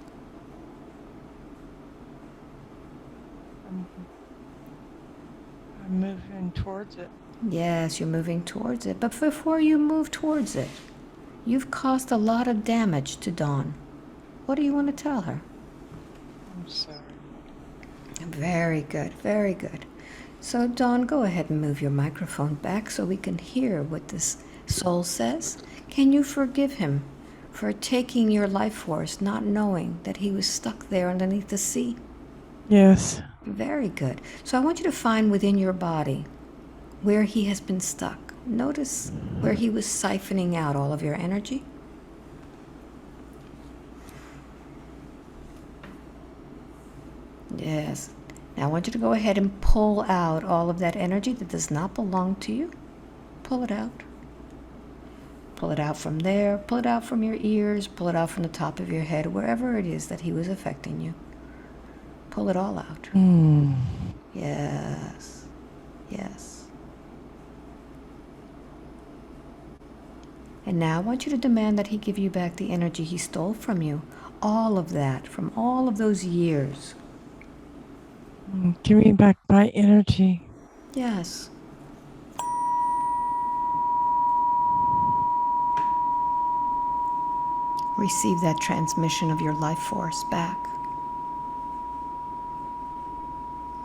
I'm moving towards it.
Yes, you're moving towards it. But before you move towards it, you've caused a lot of damage to Dawn. What do you want to tell her?
I'm sorry.
Very good, very good. So, Dawn, go ahead and move your microphone back so we can hear what this soul says. Can you forgive him for taking your life force, not knowing that he was stuck there underneath the sea?
Yes.
Very good. So I want you to find within your body where he has been stuck. Notice where he was siphoning out all of your energy. Yes. Now I want you to go ahead and pull out all of that energy that does not belong to you. Pull it out. Pull it out from there. Pull it out from your ears. Pull it out from the top of your head, wherever it is that he was affecting you. Pull it all out. Yes. Yes. And now I want you to demand that he give you back the energy he stole from you. All of that, from all of those years.
Give me back my energy.
Yes. Receive that transmission of your life force back.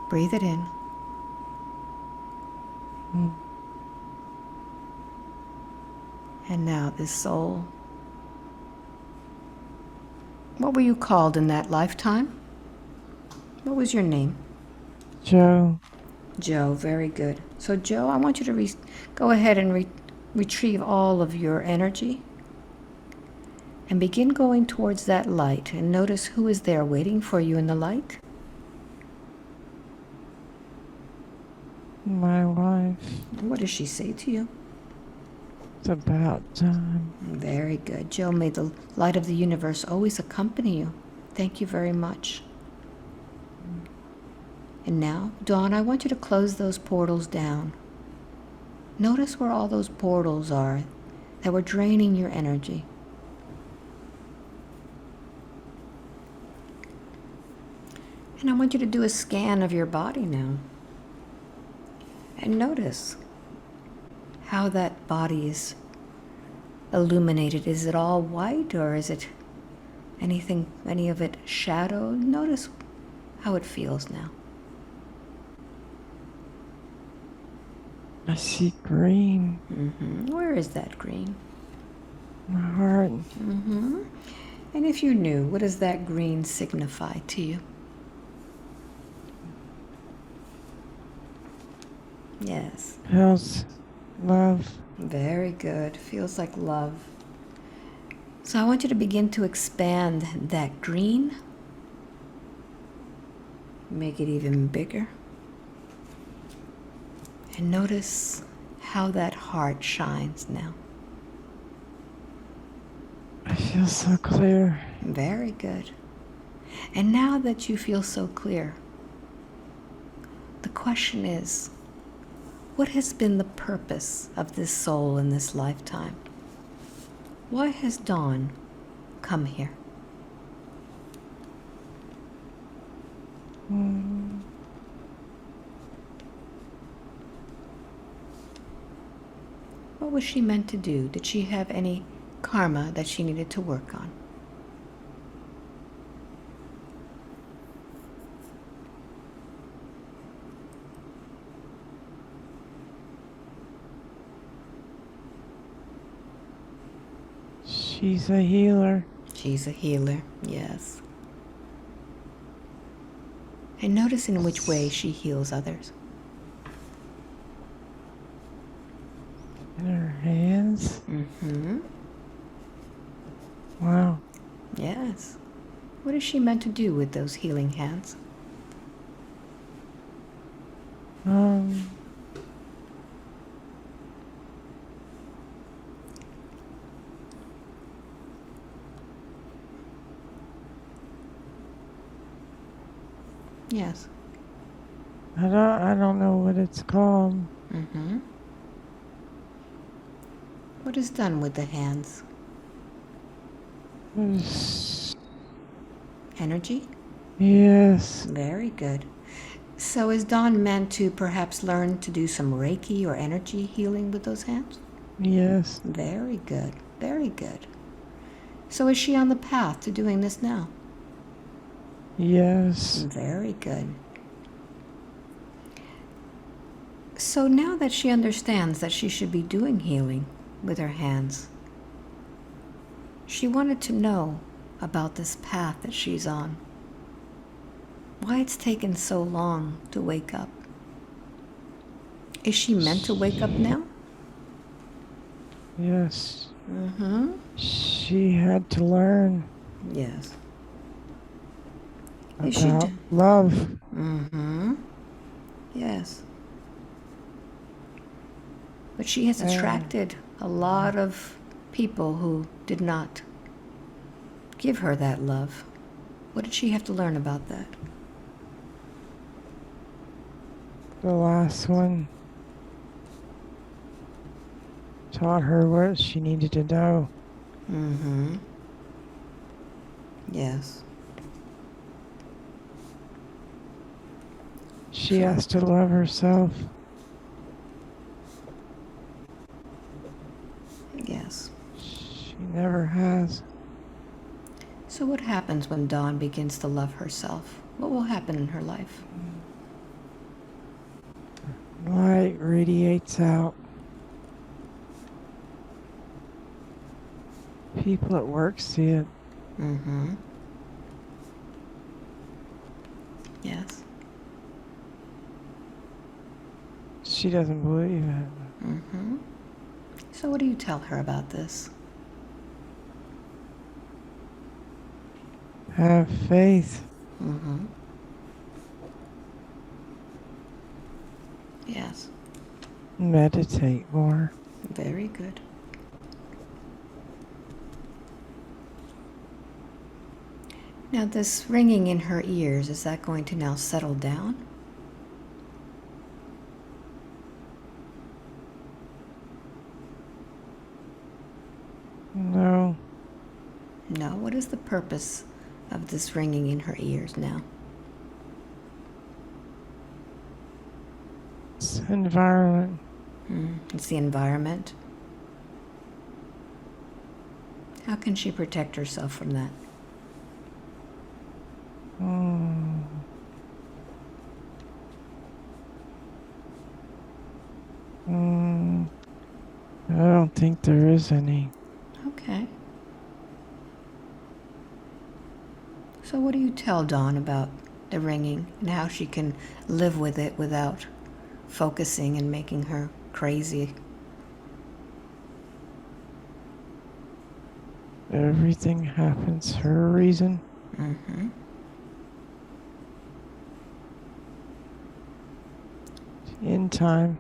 Breathe it in. And now this soul. What were you called in that lifetime? What was your name?
Joe.
Joe, very good. So Joe, I want you to go ahead and retrieve all of your energy and begin going towards that light, and notice who is there waiting for you in the light.
My wife.
What does she say to you?
It's about time.
Very good. Joe, may the light of the universe always accompany you. Thank you very much. And now, Dawn, I want you to close those portals down. Notice where all those portals are that were draining your energy. And I want you to do a scan of your body now. And notice how that body is illuminated. Is it all white, or is it any of it shadow? Notice how it feels now.
I see green.
Where is that green?
My heart.
And if you knew, what does that green signify to you? Yes.
Feels love.
Very good. Feels like love. So I want you to begin to expand that green. Make it even bigger. And notice how that heart shines now.
I feel so clear.
Very good. And now that you feel so clear, the question is, what has been the purpose of this soul in this lifetime? Why has Dawn come here? What was she meant to do? Did she have any karma that she needed to work on?
She's a healer.
She's a healer, yes. And notice in which way she heals others.
In her hands. Wow.
Yes. What is she meant to do with those healing hands? Yes.
I don't know what it's called.
What is done with the hands? Energy?
Yes.
Very good. So is Dawn meant to perhaps learn to do some Reiki or energy healing with those hands?
Yes.
Very good. Very good. So is she on the path to doing this now?
Yes.
Very good. So now that she understands that she should be doing healing with her hands, she wanted to know about this path that she's on. Why it's taken so long to wake up. Is she meant to wake up now?
Yes.
Mm-hmm.
She had to learn
Yes. Is she?
about love.
Mm-hmm. Yes. But she has
And
attracted a lot of people who did not give her that love. What did she have to learn about that?
the last one taught her what she needed to know.
Mm-hmm. Yes.
She has to love herself.
Yes.
She never has.
So what happens when Dawn begins to love herself? What will happen in her life?
Light radiates out. People at work see it.
Mm-hmm. Yes.
She doesn't believe it.
Mm-hmm. So what do you tell her about this?
Have faith.
Mm-hmm. Yes.
Meditate more.
Very good. Now this ringing in her ears, is that going to now settle down?
No.
No. What is the purpose of this ringing in her ears now?
It's environment.
It's the environment. How can she protect herself from that?
I don't think there is any.
Okay. So what do you tell Dawn about the ringing and how she can live with it without focusing and making her crazy?
Everything happens for a reason.
Mm-hmm.
In time,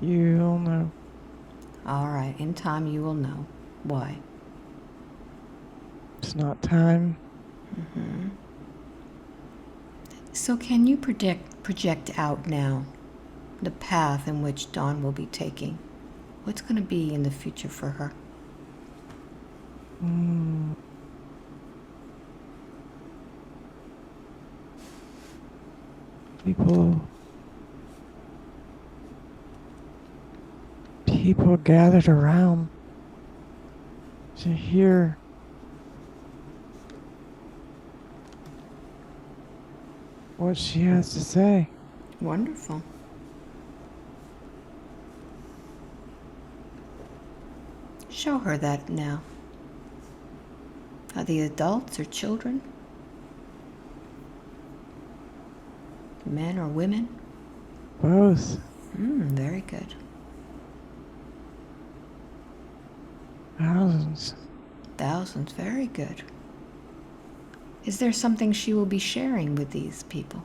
you'll know.
All right. In time, you will know. Why?
It's not time.
Mm-hmm. So can you project out now the path in which Dawn will be taking? What's going to be in the future for her?
People gathered around to hear what she has to say.
Wonderful. Show her that now. Are they adults or children? Men or women?
Both.
Very good.
Thousands.
Thousands, very good. Is there something she will be sharing with these people?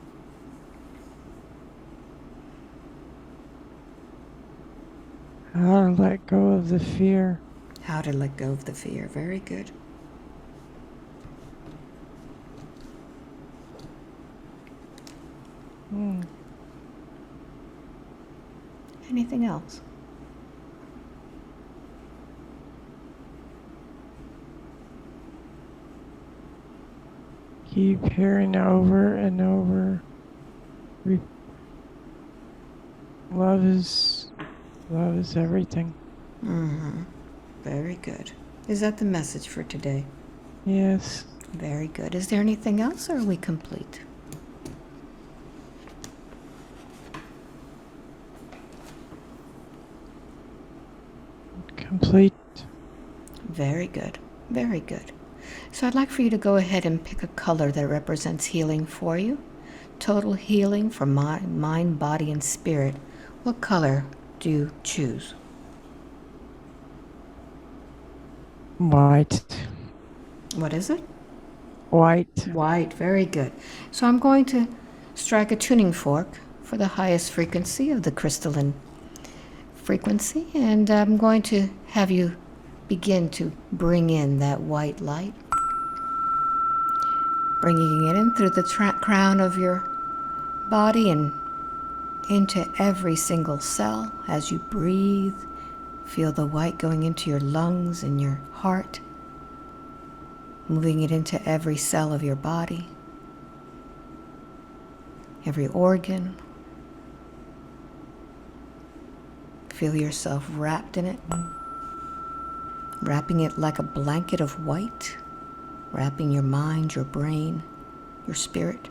How to let go of the fear.
How to let go of the fear, very good. Anything else?
Keep hearing over and over. Love is everything.
Very good. Is that the message for today?
Yes.
Very good. Is there anything else, or are we complete?
Complete.
Very good. Very good. So I'd like for you to go ahead and pick a color that represents healing for you. total healing for mind, body, and spirit, what color do you choose?
White.
What is it?
White.
White, very good. So I'm going to strike a tuning fork for the highest frequency of the crystalline frequency, and I'm going to have you begin to bring in that white light, bringing it in through the crown of your body and into every single cell as you breathe. Feel the white going into your lungs and your heart, moving it into every cell of your body, every organ. Feel yourself wrapped in it, wrapping it like a blanket of white, wrapping your mind, your brain, your spirit.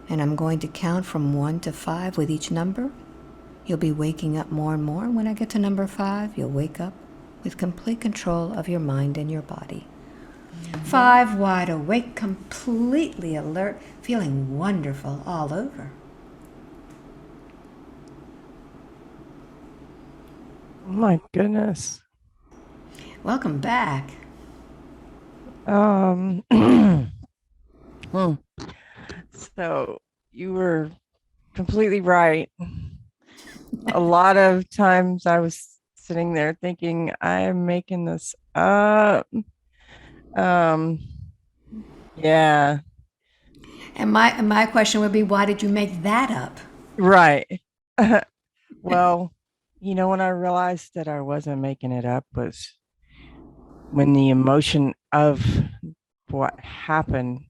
And I'm going to count from 1 to 5 with each number. You'll be waking up more and more. When I get to number 5, you'll wake up with complete control of your mind and your body. 5, wide awake, completely alert, feeling wonderful all over.
Oh my goodness.
Welcome back.
Hmm. So you were completely right. A lot of times I was sitting there thinking, I'm making this up. Um, yeah,
And my question would be, why did you make that up?
right. Well, when I realized that I wasn't making it up was when the emotion of what happened,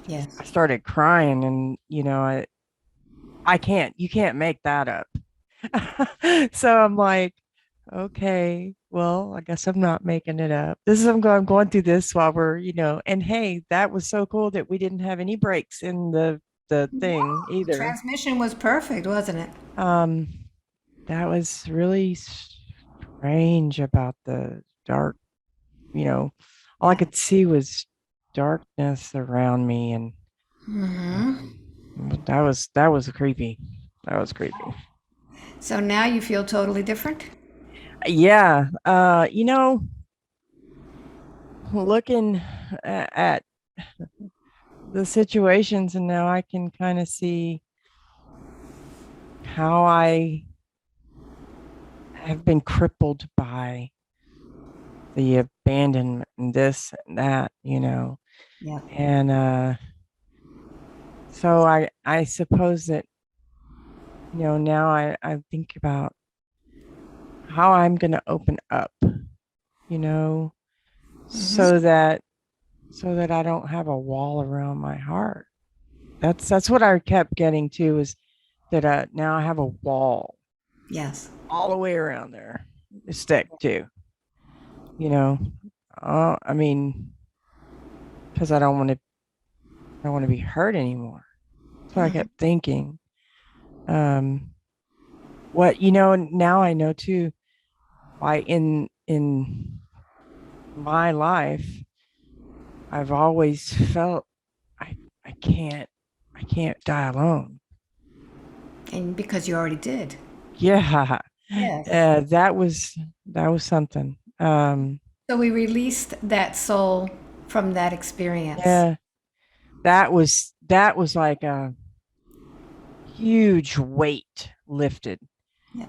Yes.
I started crying, and you can't make that up. So I'm like, okay, well, I guess I'm not making it up. I'm going through this while and hey, that was so cool that we didn't have any breaks in the thing
The
either.
transmission was perfect, wasn't it?
Um, that was really strange about the dark, you know, all I
Yeah.
could see was darkness around me, and that was creepy. That was creepy.
So now you feel totally different?
Yeah, looking at the situations, and now I can kind of see how I have been crippled by the abandonment and this and that,
Yeah.
and so I suppose that now I think about how I'm going to open up, you know so that I don't have a wall around my heart. That's what I kept getting to, is that now I have a wall
Yes.
all the way around there to stick to, you know. I mean, because I don't want to be hurt anymore. That's what I kept thinking. Um, what now I know too, why in my life I've always felt I I can't I can't die alone.
And because you already did.
Yeah,
Yes.
that was something.
So we released that soul from that experience.
Yeah, that was like a huge weight lifted.
Yep.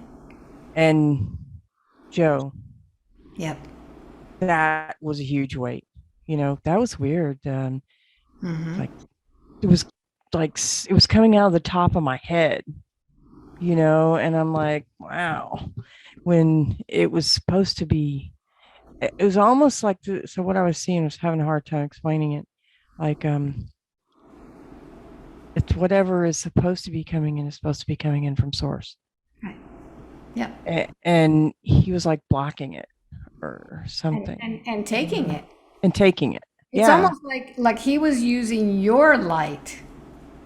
And Joe,
Yep.
that was a huge weight. That was weird.
Mm-hmm.
Like it was it was coming out of the top of my head, and I'm like, wow. When it was supposed to be, it was almost like so what I was seeing, was having a hard time explaining it. Like it's whatever is supposed to be coming in is supposed to be coming in from source.
Right. Yep.
And he was like blocking it or
And,
something
and and taking it.
and taking it.
It's
Yeah.
almost like he was using your light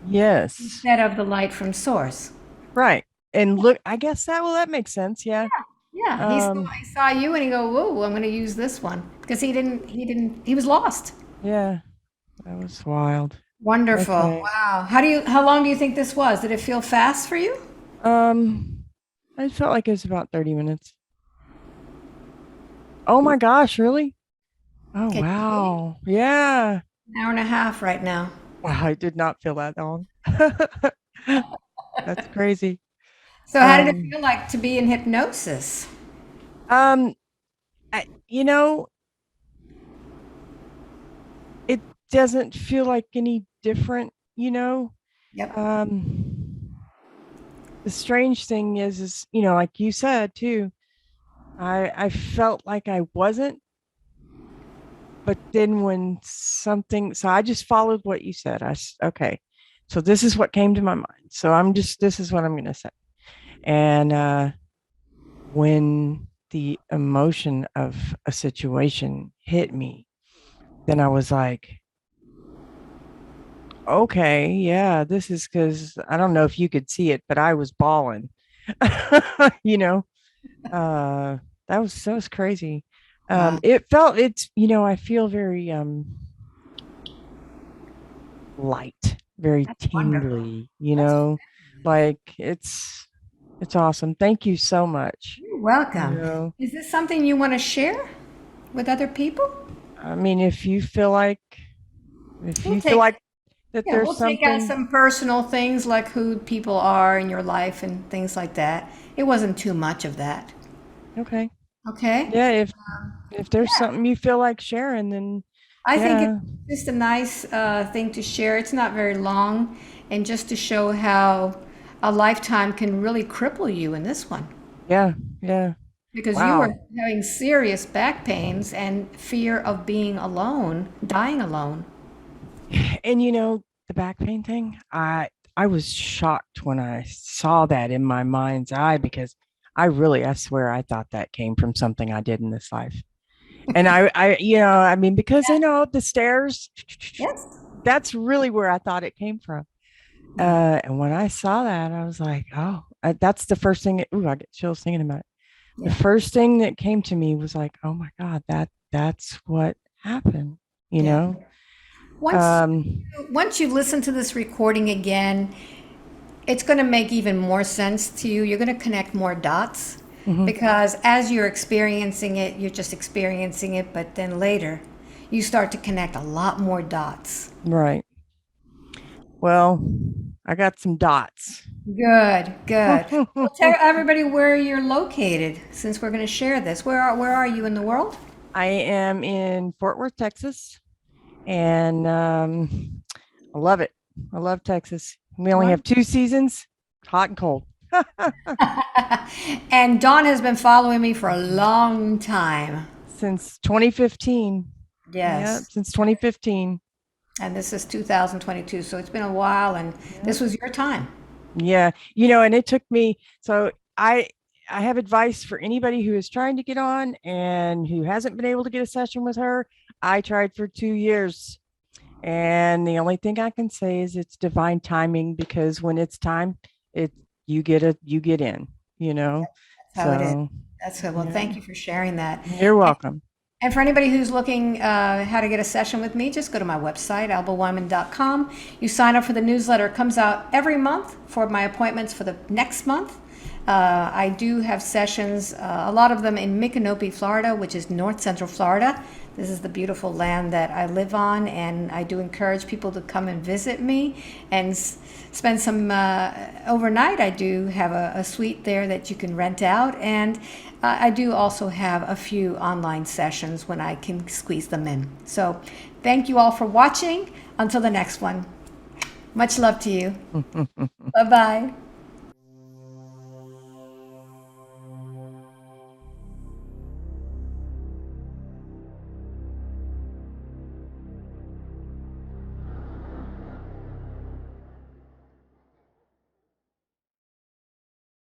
Yes.
instead of the light from source.
Right. And look, I guess that makes sense. Yeah.
Yeah.
Um,
He saw you and he go, whoa, I'm going to use this one. because he was lost.
Yeah, that was wild.
Wonderful.
Okay.
Wow. How long do you think this was? Did it feel fast for you?
Um, I felt like it was about 30 minutes. Oh my gosh, really? Oh,
Can you believe?
wow. Yeah.
An hour and a half right now.
Wow, I did not feel that long. That's crazy.
So how did it
Um,
feel like to be in hypnosis?
um, you know, it doesn't feel like any different, you know.
Yep.
Um, the strange thing is, you know, like you said too, I felt like I wasn't, but then when something, so I just followed what you said. Okay, so this is what came to my mind. So this is what I'm going to say. And when the emotion of a situation hit me, then I was like, okay, yeah, this is because I don't know if you could see it, but I was bawling. you know, uh, that was crazy.
Wow.
I feel very light, very
That's wonderful.
tingly,
That's
like it's awesome. Thank you so much.
You're
You
welcome.
know,
Is this something you want to share with other people?
I mean, if
We'll
you feel
take
like that
Yeah,
there's
we'll take out
something,
some personal things like who people are in your life and things like that. It wasn't too much of that.
okay.
Okay?
Yeah, if there's
Yeah.
something you feel like sharing, then
I think it's
yeah,
just a nice thing to share. It's not very long, and just to show how a lifetime can really cripple you in this one.
yeah, yeah.
Because you were
Wow.
having serious back pains and fear of being alone, dying alone.
And the back pain thing, I was shocked when I saw that in my mind's eye because I swear I thought that came from something I did in this life. And I mean, because the stairs,
Yes?
that's really where I thought it came from. And when I saw that, I was like, oh, that's the first thing. Ooh, I get chills thinking about it. The
Yeah.
first thing that came to me was like, oh my God, that's what happened, you
Yeah.
know?
Once
Um,
once you listen to this recording again, it's going to make even more sense to you. You're going to connect more dots
mhm,
because as you're experiencing it, you're just experiencing it, but then later you start to connect a lot more dots.
right. Well, I got some dots.
Good, good. Well, tell everybody where you're located since we're going to share this. Where are you in the world?
I am in Fort Worth, Texas, and I love it. I love Texas. We only have
One.
2 seasons, hot and cold.
And Dawn has been following me for a long time.
Since 2015. Yeah,
Yes.
since 2015.
And this is 2022, so it's been a while, and
Yeah.
this was your time.
Yeah. And it took me, so I have advice for anybody who is trying to get on and who hasn't been able to get a session with her. I tried for 2 years. And the only thing I can say is it's divine timing because when it's time, it you get in, you know.
That's how it is.
So
That's good. Well,
yeah,
thank you for sharing that.
you're welcome.
And for anybody who's looking how to get a session with me, just go to my website, albaweinman.com. You sign up for the newsletter. It comes out every month for my appointments for the next month. I do have sessions, a lot of them in Micanopy, Florida, which is north central Florida. This is the beautiful land that I live on, and I do encourage people to come and visit me and spend some overnight. I do have a suite there that you can rent out, and I do also have a few online sessions when I can squeeze them in. So thank you all for watching. Until the next one, much love to you. Bye bye.